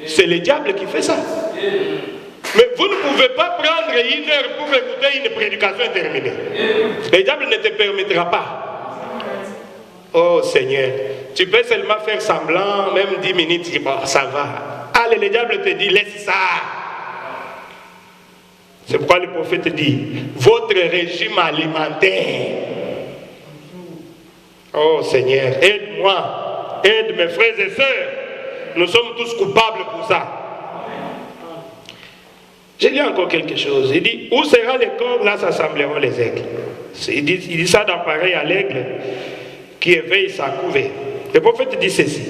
C'est le diable qui fait ça. Mais vous ne pouvez pas prendre 1 heure pour écouter une prédication terminée. Le diable ne te permettra pas. Oh Seigneur, tu peux seulement faire semblant, même 10 minutes, bon, ça va. Allez, le diable te dit, laisse ça. C'est pourquoi le prophète dit, votre régime alimentaire. Oh Seigneur, aide-moi, aide mes frères et sœurs. Nous sommes tous coupables pour ça. J'ai lu encore quelque chose. Il dit, où sera le corps, là s'assembleront les aigles. Il dit ça dans pareil à l'aigle qui éveille sa couvée. Le prophète dit ceci.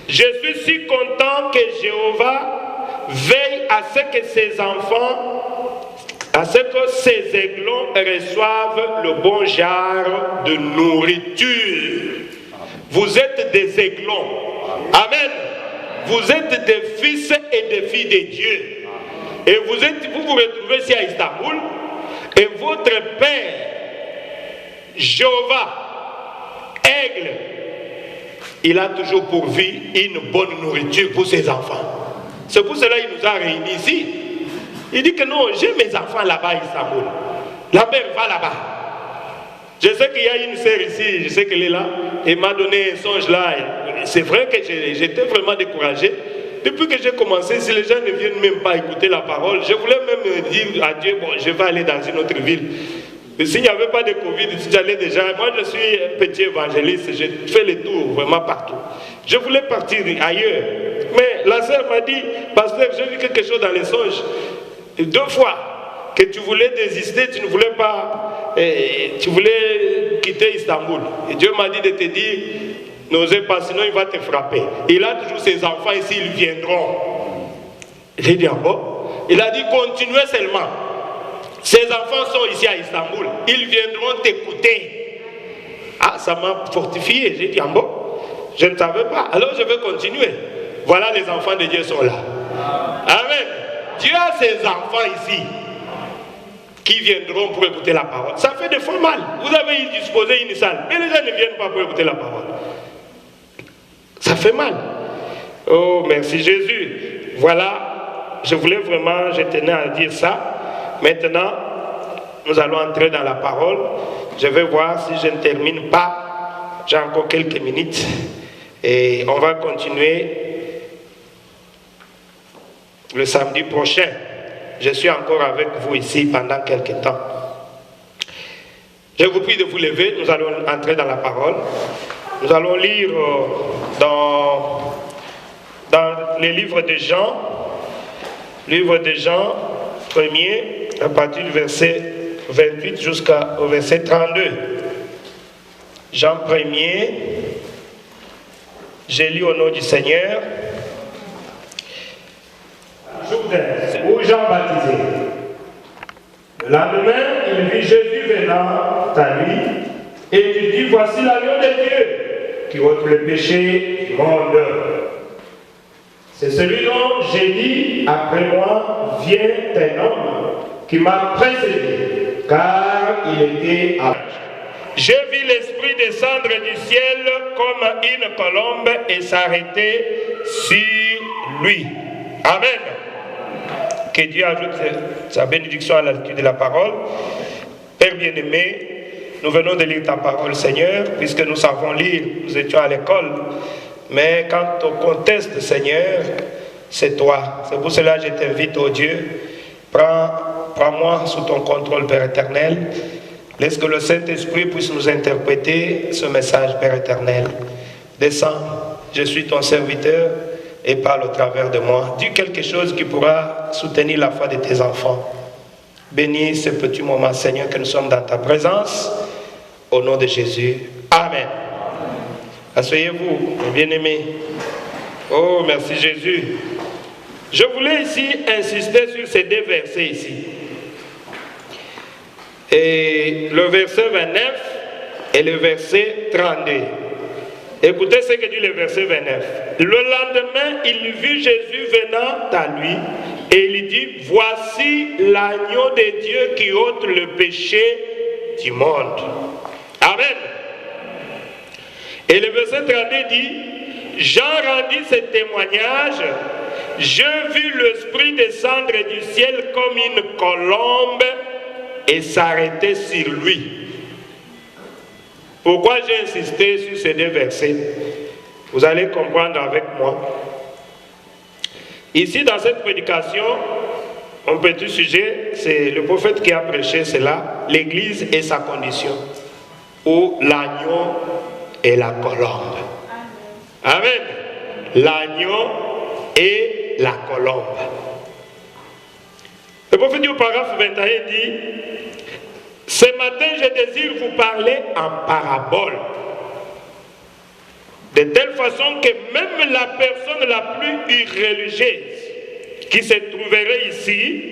Je suis si content que Jéhovah veille à ce que ses enfants, à ce que ces aiglons reçoivent le bon genre de nourriture. Vous êtes des aiglons. Amen. Vous êtes des fils et des filles de Dieu. Et vous vous retrouvez ici à Istanbul. Et votre Père, Jéhovah, aigle, il a toujours pourvu une bonne nourriture pour ses enfants. C'est pour cela qu'il nous a réunis ici. Il dit que non, j'ai mes enfants là-bas à Istanbul. La mère va là-bas. Je sais qu'il y a une sœur ici, je sais qu'elle est là. Elle m'a donné un songe là. C'est vrai que j'étais vraiment découragé. Depuis que j'ai commencé, si les gens ne viennent même pas écouter la parole, je voulais même dire à Dieu, bon, je vais aller dans une autre ville. Mais s'il n'y avait pas de Covid, j'allais déjà. Moi, je suis un petit évangéliste, je fais les tours vraiment partout. Je voulais partir ailleurs. Mais la sœur m'a dit, pasteur, j'ai vu quelque chose dans les songes. 2 fois que tu voulais désister, tu ne voulais pas, tu voulais quitter Istanbul. Et Dieu m'a dit de te dire, n'osez pas, sinon il va te frapper. Il a toujours ses enfants ici, ils viendront. J'ai dit, ah bon? Il a dit, continuez seulement. Ses enfants sont ici à Istanbul. Ils viendront t'écouter. Ah, ça m'a fortifié. J'ai dit, ah bon? Je ne savais pas. Alors je vais continuer. Voilà, les enfants de Dieu sont là. Amen. Dieu a ses enfants ici qui viendront pour écouter la parole. Ça fait des fois mal. Vous avez disposé une salle, mais les gens ne viennent pas pour écouter la parole. Ça fait mal. Oh, merci Jésus. Voilà, je voulais vraiment, je tenais à dire ça. Maintenant, nous allons entrer dans la parole. Je vais voir si je ne termine pas. J'ai encore quelques minutes. Et on va continuer le samedi prochain. Je suis encore avec vous ici pendant quelques temps. Je vous prie de vous lever. Nous allons entrer dans la parole. Nous allons lire dans les livres de Jean, livre de Jean 1er, à partir du verset 28 jusqu'au verset 32. Jean 1er, j'ai lu au nom du Seigneur. Où Jean baptisé. Le lendemain, il vit Jésus venant à lui et il dit, voici l'agneau de Dieu qui ôte le péché du monde. C'est celui dont j'ai dit, après moi vient un homme qui m'a précédé, car il était à... J'ai vu l'Esprit descendre du ciel comme une colombe et s'arrêter sur lui. Amen. Que Dieu ajoute sa bénédiction à la lecture de la parole. Père bien-aimé, nous venons de lire ta parole, Seigneur, puisque nous savons lire, nous étions à l'école. Mais quant au contexte, Seigneur, c'est toi. C'est pour cela que je t'invite, oh Dieu, prends-moi sous ton contrôle, Père éternel. Laisse que le Saint-Esprit puisse nous interpréter ce message, Père éternel. Descends, je suis ton serviteur et parle au travers de moi. Dis quelque chose qui pourra soutenir la foi de tes enfants. Bénis ce petit moment, Seigneur, que nous sommes dans ta présence. Au nom de Jésus. Amen. Asseyez-vous, mes bien-aimés. Oh, merci Jésus. Je voulais ici insister sur ces 2 versets ici. Et le verset 29 et le verset 32. Écoutez ce que dit le verset 29. Le lendemain, il vit Jésus venant à lui et il dit, voici l'agneau de Dieu qui ôte le péché du monde. Amen. Et le verset 32 dit, Jean rendit ce témoignage, j'ai vu l'Esprit descendre du ciel comme une colombe et s'arrêter sur lui. Pourquoi j'ai insisté sur ces 2 versets? Vous allez comprendre avec moi. Ici, dans cette prédication, un petit sujet, c'est le prophète qui a prêché cela, l'église et sa condition, ou l'agneau et la colombe. Amen. L'agneau et la colombe. Le prophète du paragraphe 21 dit, ce matin je désire vous parler en parabole, de telle façon que même la personne la plus irreligieuse qui se trouverait ici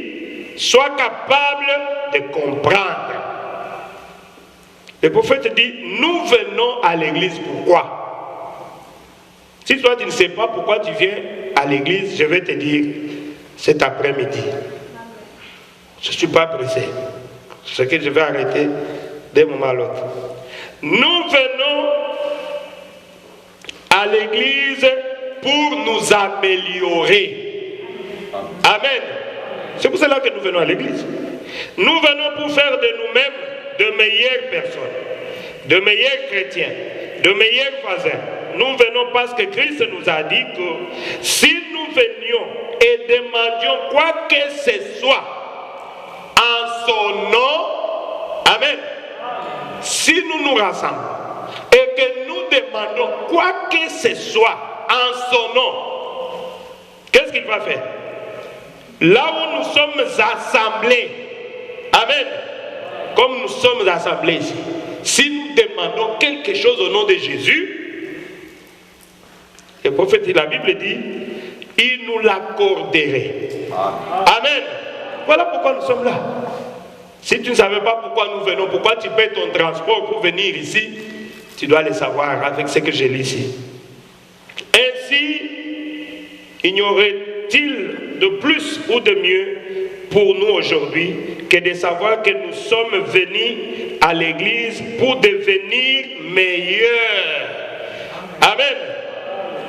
soit capable de comprendre. Le prophète dit, nous venons à l'église, pourquoi? Si toi tu ne sais pas pourquoi tu viens à l'église, je vais te dire cet après-midi. Je ne suis pas pressé. C'est ce que je vais arrêter d'un moment à l'autre. Nous venons à l'église pour nous améliorer. Amen. C'est pour cela que nous venons à l'église. Nous venons pour faire de nous-mêmes de meilleures personnes, de meilleurs chrétiens, de meilleurs voisins. Nous venons parce que Christ nous a dit que si nous venions et demandions quoi que ce soit en son nom, amen, si nous nous rassemblons et que nous demandons quoi que ce soit en son nom, qu'est-ce qu'il va faire? Là où nous sommes assemblés, amen, comme nous sommes assemblés ici, si nous demandons quelque chose au nom de Jésus, le prophète de la Bible dit, il nous l'accorderait. Amen. Voilà pourquoi nous sommes là. Si tu ne savais pas pourquoi nous venons, pourquoi tu payes ton transport pour venir ici, tu dois le savoir avec ce que je lis ici. Ainsi, il n'y aurait-il de plus ou de mieux pour nous aujourd'hui que de savoir que nous sommes venus à l'église pour devenir meilleurs. Amen.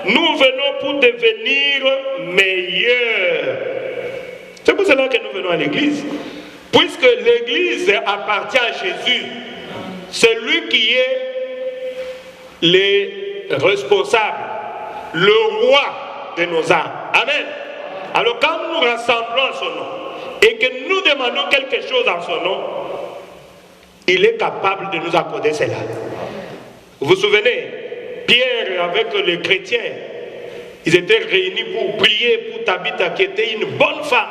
Nous venons pour devenir meilleurs. C'est pour cela que nous venons à l'église. Puisque l'église appartient à Jésus, c'est lui qui est le responsable, le roi de nos âmes. Amen. Alors quand nous nous rassemblons en son nom et que nous demandons quelque chose en son nom, il est capable de nous accorder cela. Vous vous souvenez, Pierre avec les chrétiens, ils étaient réunis pour prier pour Tabitha qui était une bonne femme.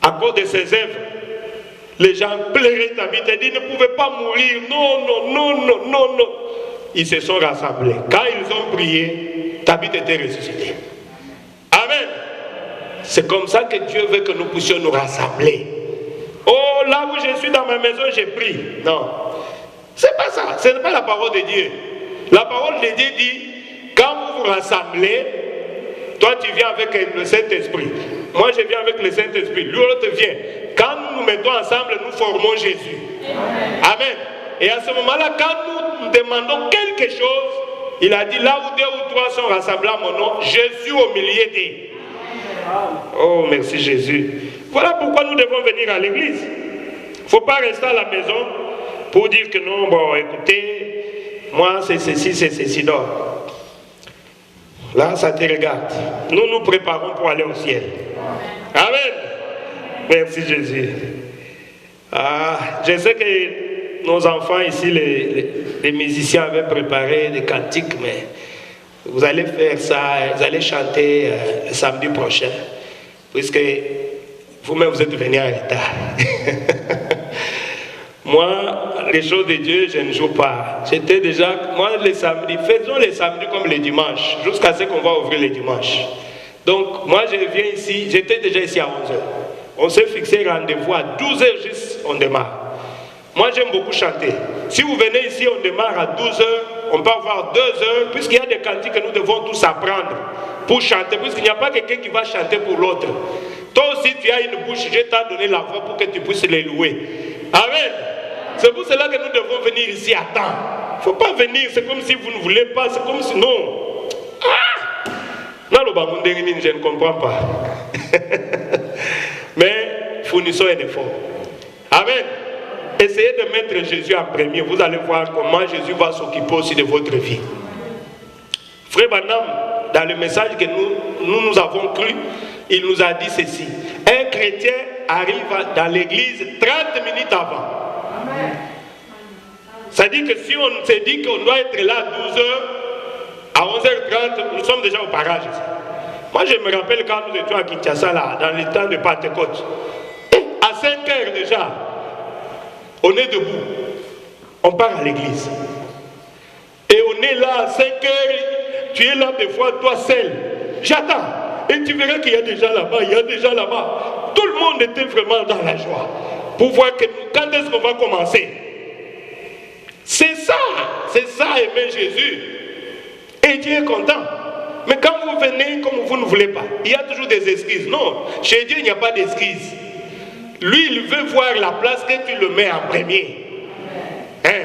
À cause de ses œuvres, les gens pleuraient Tabitha et disaient, ne pouvait pas mourir, non, non, non, non, non, non. Ils se sont rassemblés. Quand ils ont prié, Tabitha était ressuscité. Amen. C'est comme ça que Dieu veut que nous puissions nous rassembler. Oh, là où je suis dans ma maison, j'ai prié. Non. C'est pas ça. Ce n'est pas la parole de Dieu. La parole de Dieu dit, quand vous vous rassemblez, toi tu viens avec le Saint-Esprit. Moi je viens avec le Saint-Esprit. Lui l'autre vient. Quand nous nous mettons ensemble, nous formons Jésus. Amen. Et à ce moment-là, quand nous demandons quelque chose, il a dit, là où deux ou trois sont rassemblés à mon nom, je suis au milieu d'eux. Oh, merci Jésus. Voilà pourquoi nous devons venir à l'église. Il ne faut pas rester à la maison pour dire que non, bon, écoutez, moi c'est ceci, non. Là, ça te regarde. Nous nous préparons pour aller au ciel. Amen. Merci Jésus. Ah, je sais que nos enfants ici, les musiciens avaient préparé des cantiques, mais vous allez faire ça, vous allez chanter le samedi prochain, puisque vous-même vous êtes venus en retard. Moi, les choses de Dieu, je ne joue pas. J'étais déjà, moi les samedis, faisons les samedis comme les dimanches, jusqu'à ce qu'on va ouvrir les dimanches. Donc, moi je viens ici, j'étais déjà ici à 11h. On s'est fixé rendez-vous à 12h juste, on démarre. Moi j'aime beaucoup chanter. Si vous venez ici, on démarre à 12h, on peut avoir 2 heures, puisqu'il y a des cantiques que nous devons tous apprendre pour chanter, puisqu'il n'y a pas quelqu'un qui va chanter pour l'autre. Toi aussi tu as une bouche, je t'ai donné la voix pour que tu puisses les louer. Amen. C'est pour cela que nous devons venir ici à temps. Il ne faut pas venir, c'est comme si vous ne voulez pas, c'est comme si... Non. Ah! Je ne comprends pas. Mais fournissons un effort. Amen. Essayez de mettre Jésus en premier. Vous allez voir comment Jésus va s'occuper aussi de votre vie. Frère Branham, dans le message que nous avons cru, il nous a dit ceci. Un chrétien arrive dans l'église 30 minutes avant. Ça dit que si on s'est dit qu'on doit être là à 12h, à 11h30, nous sommes déjà au parage. Moi, je me rappelle quand nous étions à Kinshasa, là, dans le temps de Pentecôte. À 5h déjà, on est debout. On part à l'église. Et on est là à 5h, tu es là des fois, toi seul. J'attends. Et tu verras qu'il y a déjà là-bas, il y a déjà là-bas. Tout le monde était vraiment dans la joie. Pour voir que quand est-ce qu'on va commencer. C'est ça aimer Jésus. Et Dieu est content. Mais quand vous venez comme vous ne voulez pas, il y a toujours des excuses. Non, chez Dieu il n'y a pas d'excuses. Lui il veut voir la place que tu le mets en premier. Hein?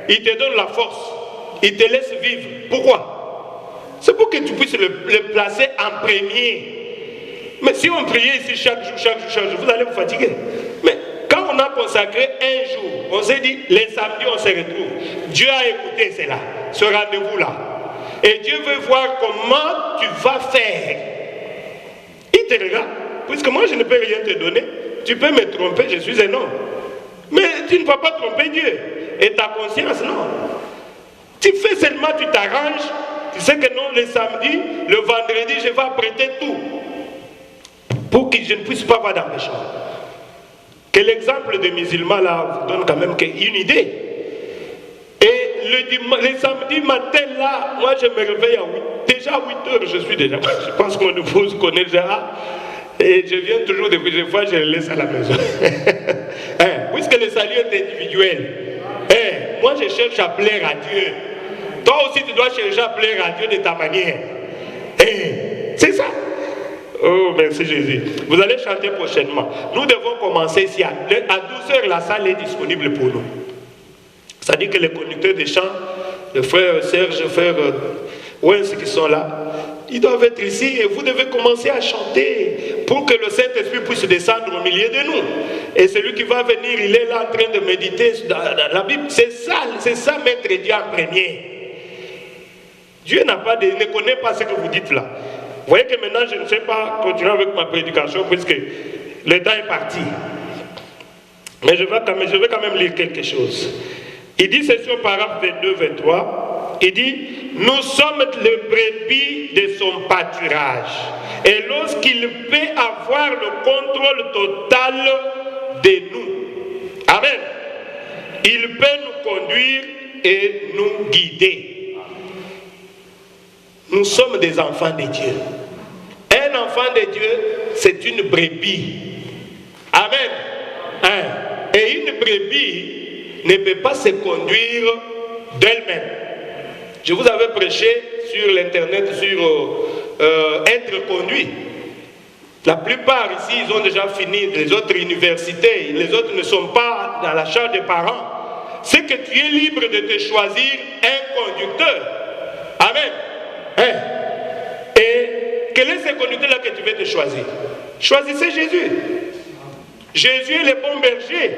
Il te donne la force. Il te laisse vivre. Pourquoi? C'est pour que tu puisses le placer en premier. Mais si on priait ici chaque jour, vous allez vous fatiguer. Mais quand on a consacré un jour, on s'est dit, les samedis on se retrouve. Dieu a écouté cela, ce rendez-vous-là. Et Dieu veut voir comment tu vas faire. Il te regarde. Puisque moi je ne peux rien te donner. Tu peux me tromper, je suis un homme. Mais tu ne vas pas tromper Dieu. Et ta conscience, non. Tu fais seulement, tu t'arranges. Tu sais que non, le samedi, le vendredi, je vais apprêter tout. Pour que je ne puisse pas voir dans mes champs. Que l'exemple des musulmans là vous donne quand même une idée. Et le samedi matin là, moi je me réveille à 8. Déjà à 8h, je suis déjà. Je pense que mon épouse connaît déjà. Et je viens toujours des fois, je le laisse à la maison. Puisque le salut est individuel. Moi je cherche à plaire à Dieu. Toi aussi tu dois chercher à plaire à Dieu de ta manière. C'est ça. Oh, merci Jésus. Vous allez chanter prochainement. Nous devons commencer ici. À 12h, la salle est disponible pour nous. Ça dit que les conducteurs des chants, le frère Serge, le frère Wens qui sont là, ils doivent être ici et vous devez commencer à chanter pour que le Saint-Esprit puisse descendre au milieu de nous. Et celui qui va venir, il est là en train de méditer dans la Bible. C'est ça mettre Dieu en premier. Dieu ne connaît pas ce que vous dites là. Vous voyez que maintenant je ne sais pas continuer avec ma prédication puisque le temps est parti. Mais je vais quand même lire quelque chose. Il dit, c'est sur paragraphe 22-23, il dit, nous sommes les brebis de son pâturage. Et lorsqu'il peut avoir le contrôle total de nous, amen, il peut nous conduire et nous guider. Nous sommes des enfants de Dieu. Un enfant de Dieu, c'est une brebis. Amen. Et une brebis ne peut pas se conduire d'elle-même. Je vous avais prêché sur l'internet sur être conduit. La plupart ici, ils ont déjà fini les autres universités. Les autres ne sont pas dans la charge des parents. C'est que tu es libre de te choisir un conducteur. Amen. Et quel est ce conducteur-là que tu veux te choisir? Choisissez Jésus. Jésus est le bon berger.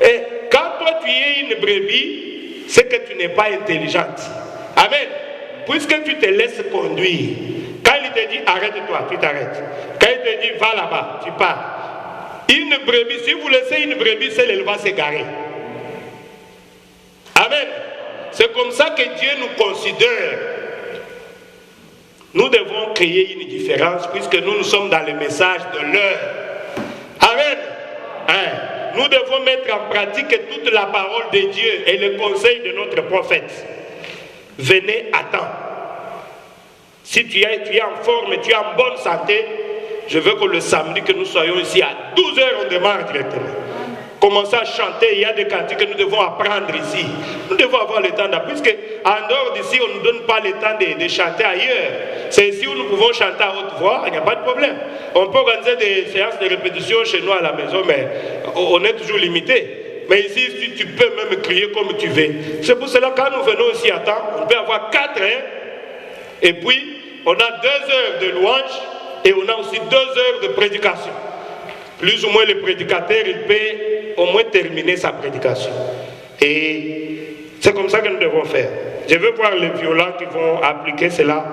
Et quand toi tu es une brebis, c'est que tu n'es pas intelligente. Amen. Puisque tu te laisses conduire. Quand il te dit arrête-toi, tu t'arrêtes. Quand il te dit va là-bas, tu pars. Une brebis, si vous laissez une brebis, elle va s'égarer. Amen. C'est comme ça que Dieu nous considère. Nous devons créer une différence puisque nous sommes dans le message de l'heure. Amen. Nous devons mettre en pratique toute la parole de Dieu et le conseil de notre prophète. Venez à temps. Si tu es en forme et tu es en bonne santé, je veux que le samedi que nous soyons ici à 12h, on démarre directement. Commencer à chanter, il y a des cantiques que nous devons apprendre ici. Nous devons avoir le temps puisque en dehors d'ici, on ne nous donne pas le temps de chanter ailleurs. C'est ici où nous pouvons chanter à haute voix, il n'y a pas de problème. On peut organiser des séances de répétition chez nous à la maison, mais on est toujours limité. Mais ici, tu peux même crier comme tu veux. C'est pour cela que quand nous venons ici à temps, on peut avoir 4 heures, et puis on a 2 heures de louange, et on a aussi 2 heures de prédication. Plus ou moins le prédicateur, il peut au moins terminer sa prédication. Et c'est comme ça que nous devons faire. Je veux voir les violents qui vont appliquer cela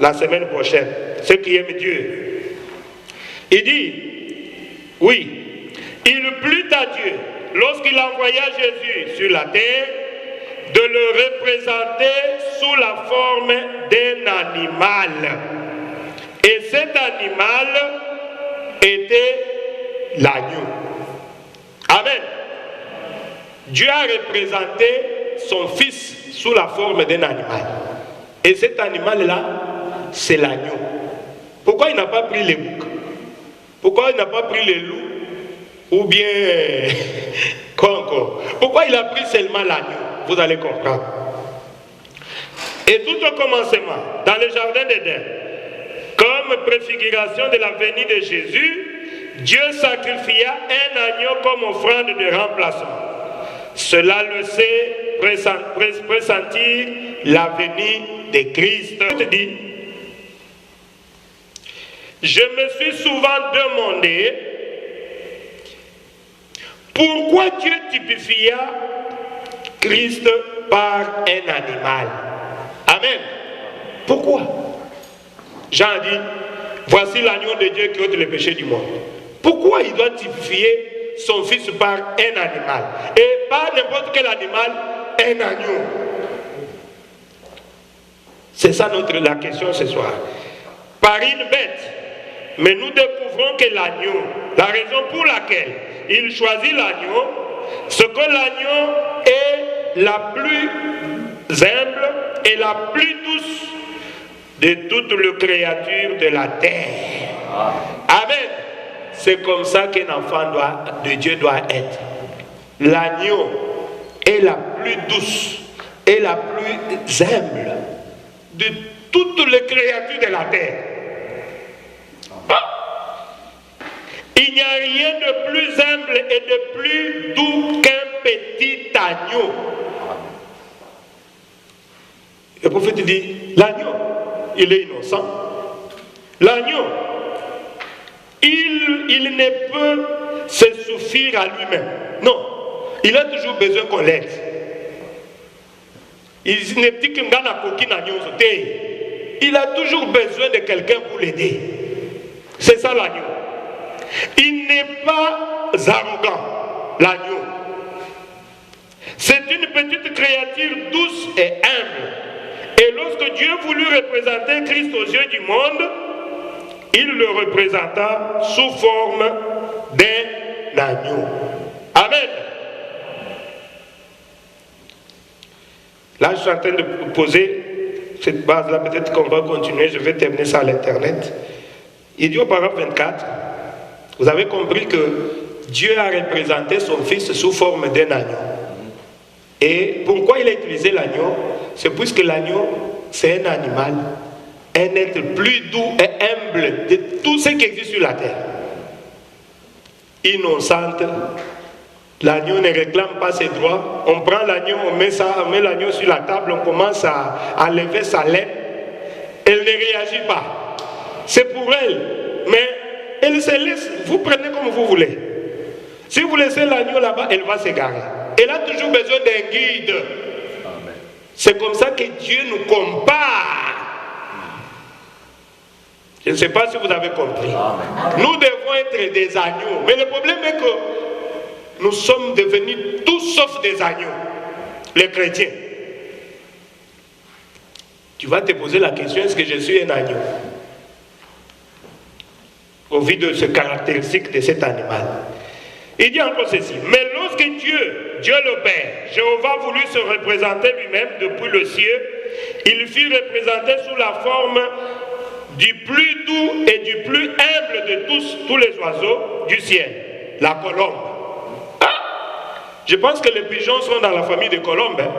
la semaine prochaine. Ceux qui aiment Dieu. Il dit, Oui, il plut à Dieu, lorsqu'il envoya Jésus sur la terre, de le représenter sous la forme d'un animal. Et cet animal était l'agneau. Amen. Dieu a représenté son fils sous la forme d'un animal. Et cet animal-là, c'est l'agneau. Pourquoi il n'a pas pris les boucs? Pourquoi il n'a pas pris les loups? Ou bien, quoi encore? Pourquoi il a pris seulement l'agneau? Vous allez comprendre. Et tout au commencement, dans le jardin d'Éden, comme préfiguration de la venue de Jésus, Dieu sacrifia un agneau comme offrande de remplacement. Cela laissait pressentir la venue de Christ. Je me suis souvent demandé pourquoi Dieu typifia Christ par un animal. Amen. Pourquoi? Jean dit, voici l'agneau de Dieu qui ôte les péchés du monde. Pourquoi il doit typifier son fils par un animal? Et pas n'importe quel animal, un agneau. C'est ça la question ce soir. Par une bête. Mais nous découvrons que l'agneau, la raison pour laquelle il choisit l'agneau, c'est que l'agneau est la plus humble et la plus douce de toutes les créatures de la terre. Amen. C'est comme ça qu'un enfant de Dieu doit être. L'agneau est la plus douce et la plus humble de toutes les créatures de la terre. Il n'y a rien de plus humble et de plus doux qu'un petit agneau. Le prophète dit, l'agneau, il est innocent. L'agneau, il ne peut se suffire à lui-même. Non, il a toujours besoin qu'on l'aide. Il a toujours besoin de quelqu'un pour l'aider. C'est ça l'agneau. Il n'est pas arrogant, l'agneau. C'est une petite créature douce et humble. Et lorsque Dieu voulut représenter Christ aux yeux du monde, il le représenta sous forme d'un agneau. Amen. Là, je suis en train de poser cette base-là. Peut-être qu'on va continuer. Je vais terminer ça à l'Internet. Il dit au paragraphe 24, vous avez compris que Dieu a représenté son fils sous forme d'un agneau. Et pourquoi il a utilisé l'agneau? C'est puisque l'agneau, c'est un animal, un être plus doux et humble de tout ce qui existe sur la terre. Innocente, l'agneau ne réclame pas ses droits. On prend l'agneau, on met l'agneau sur la table, on commence à lever sa laine. Elle ne réagit pas. C'est pour elle. Mais elle se laisse, vous prenez comme vous voulez. Si vous laissez l'agneau là-bas, elle va s'égarer. Elle a toujours besoin d'un guide. C'est comme ça que Dieu nous compare. Je ne sais pas si vous avez compris. Nous devons être des agneaux. Mais le problème est que nous sommes devenus tous sauf des agneaux. Les chrétiens. Tu vas te poser la question, est-ce que je suis un agneau? Au vu de ce caractéristique de cet animal. Il dit encore ceci, mais lorsque Dieu le Père, Jéhovah voulut se représenter lui-même depuis le ciel, il fut représenté sous la forme du plus doux et du plus humble de tous les oiseaux du ciel, la colombe. Ah, je pense que les pigeons sont dans la famille des colombes. Hein.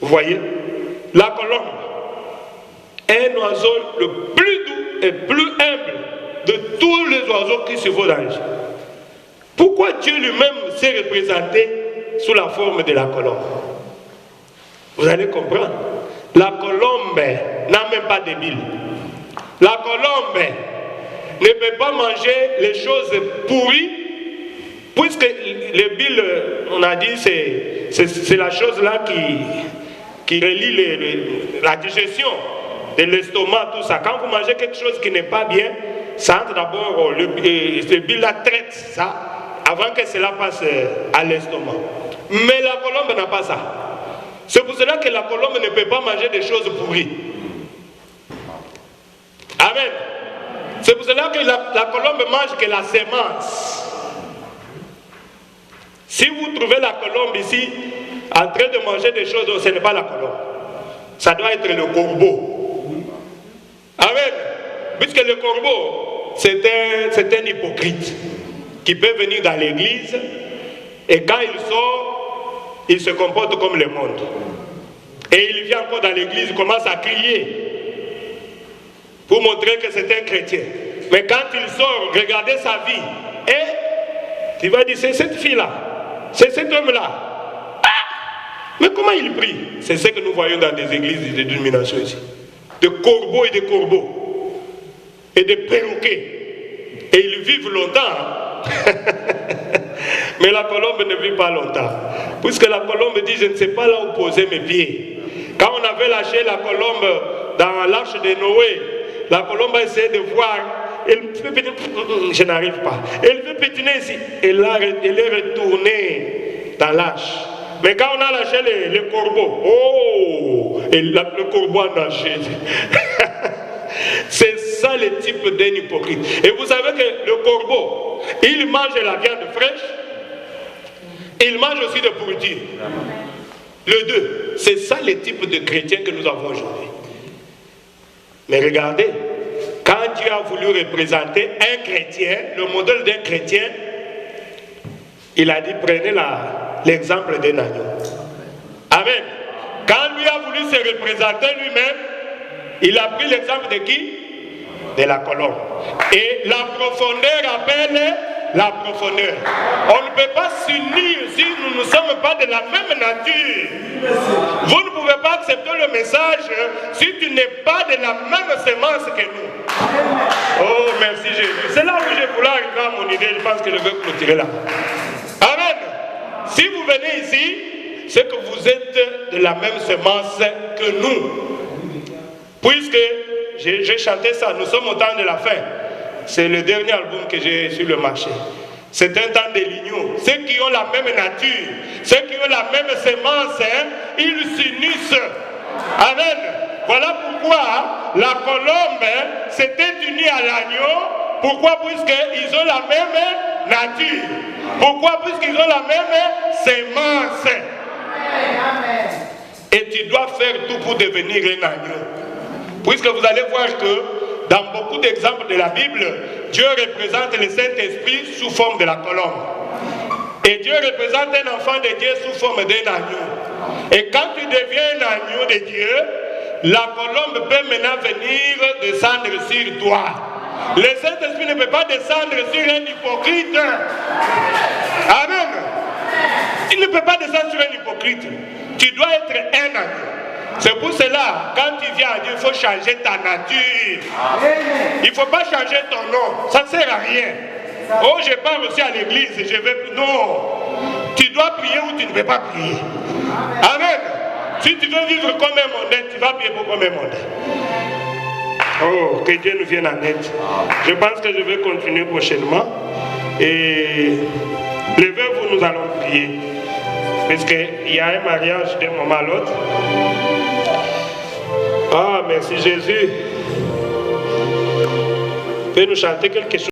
Vous voyez, la colombe, un oiseau le plus doux et plus humble de tous les oiseaux qui se volent dans les champs. Pourquoi Dieu lui-même s'est représenté sous la forme de la colombe? Vous allez comprendre. La colombe n'a même pas de bile. La colombe ne peut pas manger les choses pourries, puisque les billes, on a dit, c'est la chose là qui relie la digestion de l'estomac, tout ça. Quand vous mangez quelque chose qui n'est pas bien, ça entre d'abord, le bilan traite ça, avant que cela passe à l'estomac. Mais la colombe n'a pas ça. C'est pour cela que la colombe ne peut pas manger des choses pourries. Amen. C'est pour cela que la colombe mange que la sémence. Si vous trouvez la colombe ici, en train de manger des choses, ce n'est pas la colombe. Ça doit être le corbeau. Amen. Puisque le corbeau, c'est un hypocrite qui peut venir dans l'église et quand il sort, il se comporte comme le monde. Et il vient encore dans l'église, il commence à crier pour montrer que c'est un chrétien. Mais quand il sort, regardez sa vie, et tu vas dire, c'est cette fille-là, c'est cet homme-là. Ah! Mais comment il prie? C'est ce que nous voyons dans des églises de dénomination ici. De corbeaux et de corbeaux. Et de perroquets. Et ils vivent longtemps. Mais la colombe ne vit pas longtemps. Puisque la colombe dit, je ne sais pas là où poser mes pieds. Quand on avait lâché la colombe dans l'arche de Noé, la colombe a essayé de voir. Elle fait pétiner, je n'arrive pas. Elle veut pétiner ici. Elle est retournée dans l'arche. Mais quand on a lâché le corbeau, oh, le corbeau a nagé. C'est ça le type d'un hypocrite. Et vous savez que le corbeau, il mange la viande fraîche, il mange aussi de pourriture. Le deux, c'est ça le type de chrétien que nous avons aujourd'hui. Mais regardez, quand Dieu a voulu représenter un chrétien, le modèle d'un chrétien, il a dit prenez l'exemple d'un agneau. Amen. Quand lui a voulu se représenter lui-même, il a pris l'exemple de qui? De la colombe. Et la profondeur appelle la profondeur. On ne peut pas s'unir si nous ne sommes pas de la même nature. Vous ne pouvez pas accepter le message si tu n'es pas de la même semence que nous. Oh, merci Jésus. C'est là où je voulais arriver à mon idée. Je pense que je vais clôturer là. Amen. Si vous venez ici, c'est que vous êtes de la même semence que nous. Puisque j'ai chanté ça, nous sommes au temps de la fin. C'est le dernier album que j'ai sur le marché. C'est un temps de l'union. Ceux qui ont la même nature, ceux qui ont la même semence, ils s'unissent. Amen. Voilà pourquoi la colombe s'était unie à l'agneau. Pourquoi? Puisqu'ils ont la même nature. Pourquoi? Puisqu'ils ont la même semence. Et tu dois faire tout pour devenir un agneau. Puisque vous allez voir que dans beaucoup d'exemples de la Bible, Dieu représente le Saint-Esprit sous forme de la colombe. Et Dieu représente un enfant de Dieu sous forme d'un agneau. Et quand tu deviens un agneau de Dieu, la colombe peut maintenant venir descendre sur toi. Le Saint-Esprit ne peut pas descendre sur un hypocrite. Amen. Il ne peut pas descendre sur un hypocrite. Tu dois être un agneau. C'est pour cela, quand tu viens à Dieu, il faut changer ta nature. Il ne faut pas changer ton nom. Ça ne sert à rien. Oh, je pars aussi à l'église, je vais... Non. Tu dois prier ou tu ne peux pas prier. Amen. Si tu veux vivre comme un mondain, tu vas prier pour comme un mondain. Oh, que Dieu nous vienne en aide. Je pense que je vais continuer prochainement. Et levez-vous, nous allons prier. Parce qu'il y a un mariage d'un moment à l'autre. Ah, merci Jésus. Fais-nous chanter quelque chose.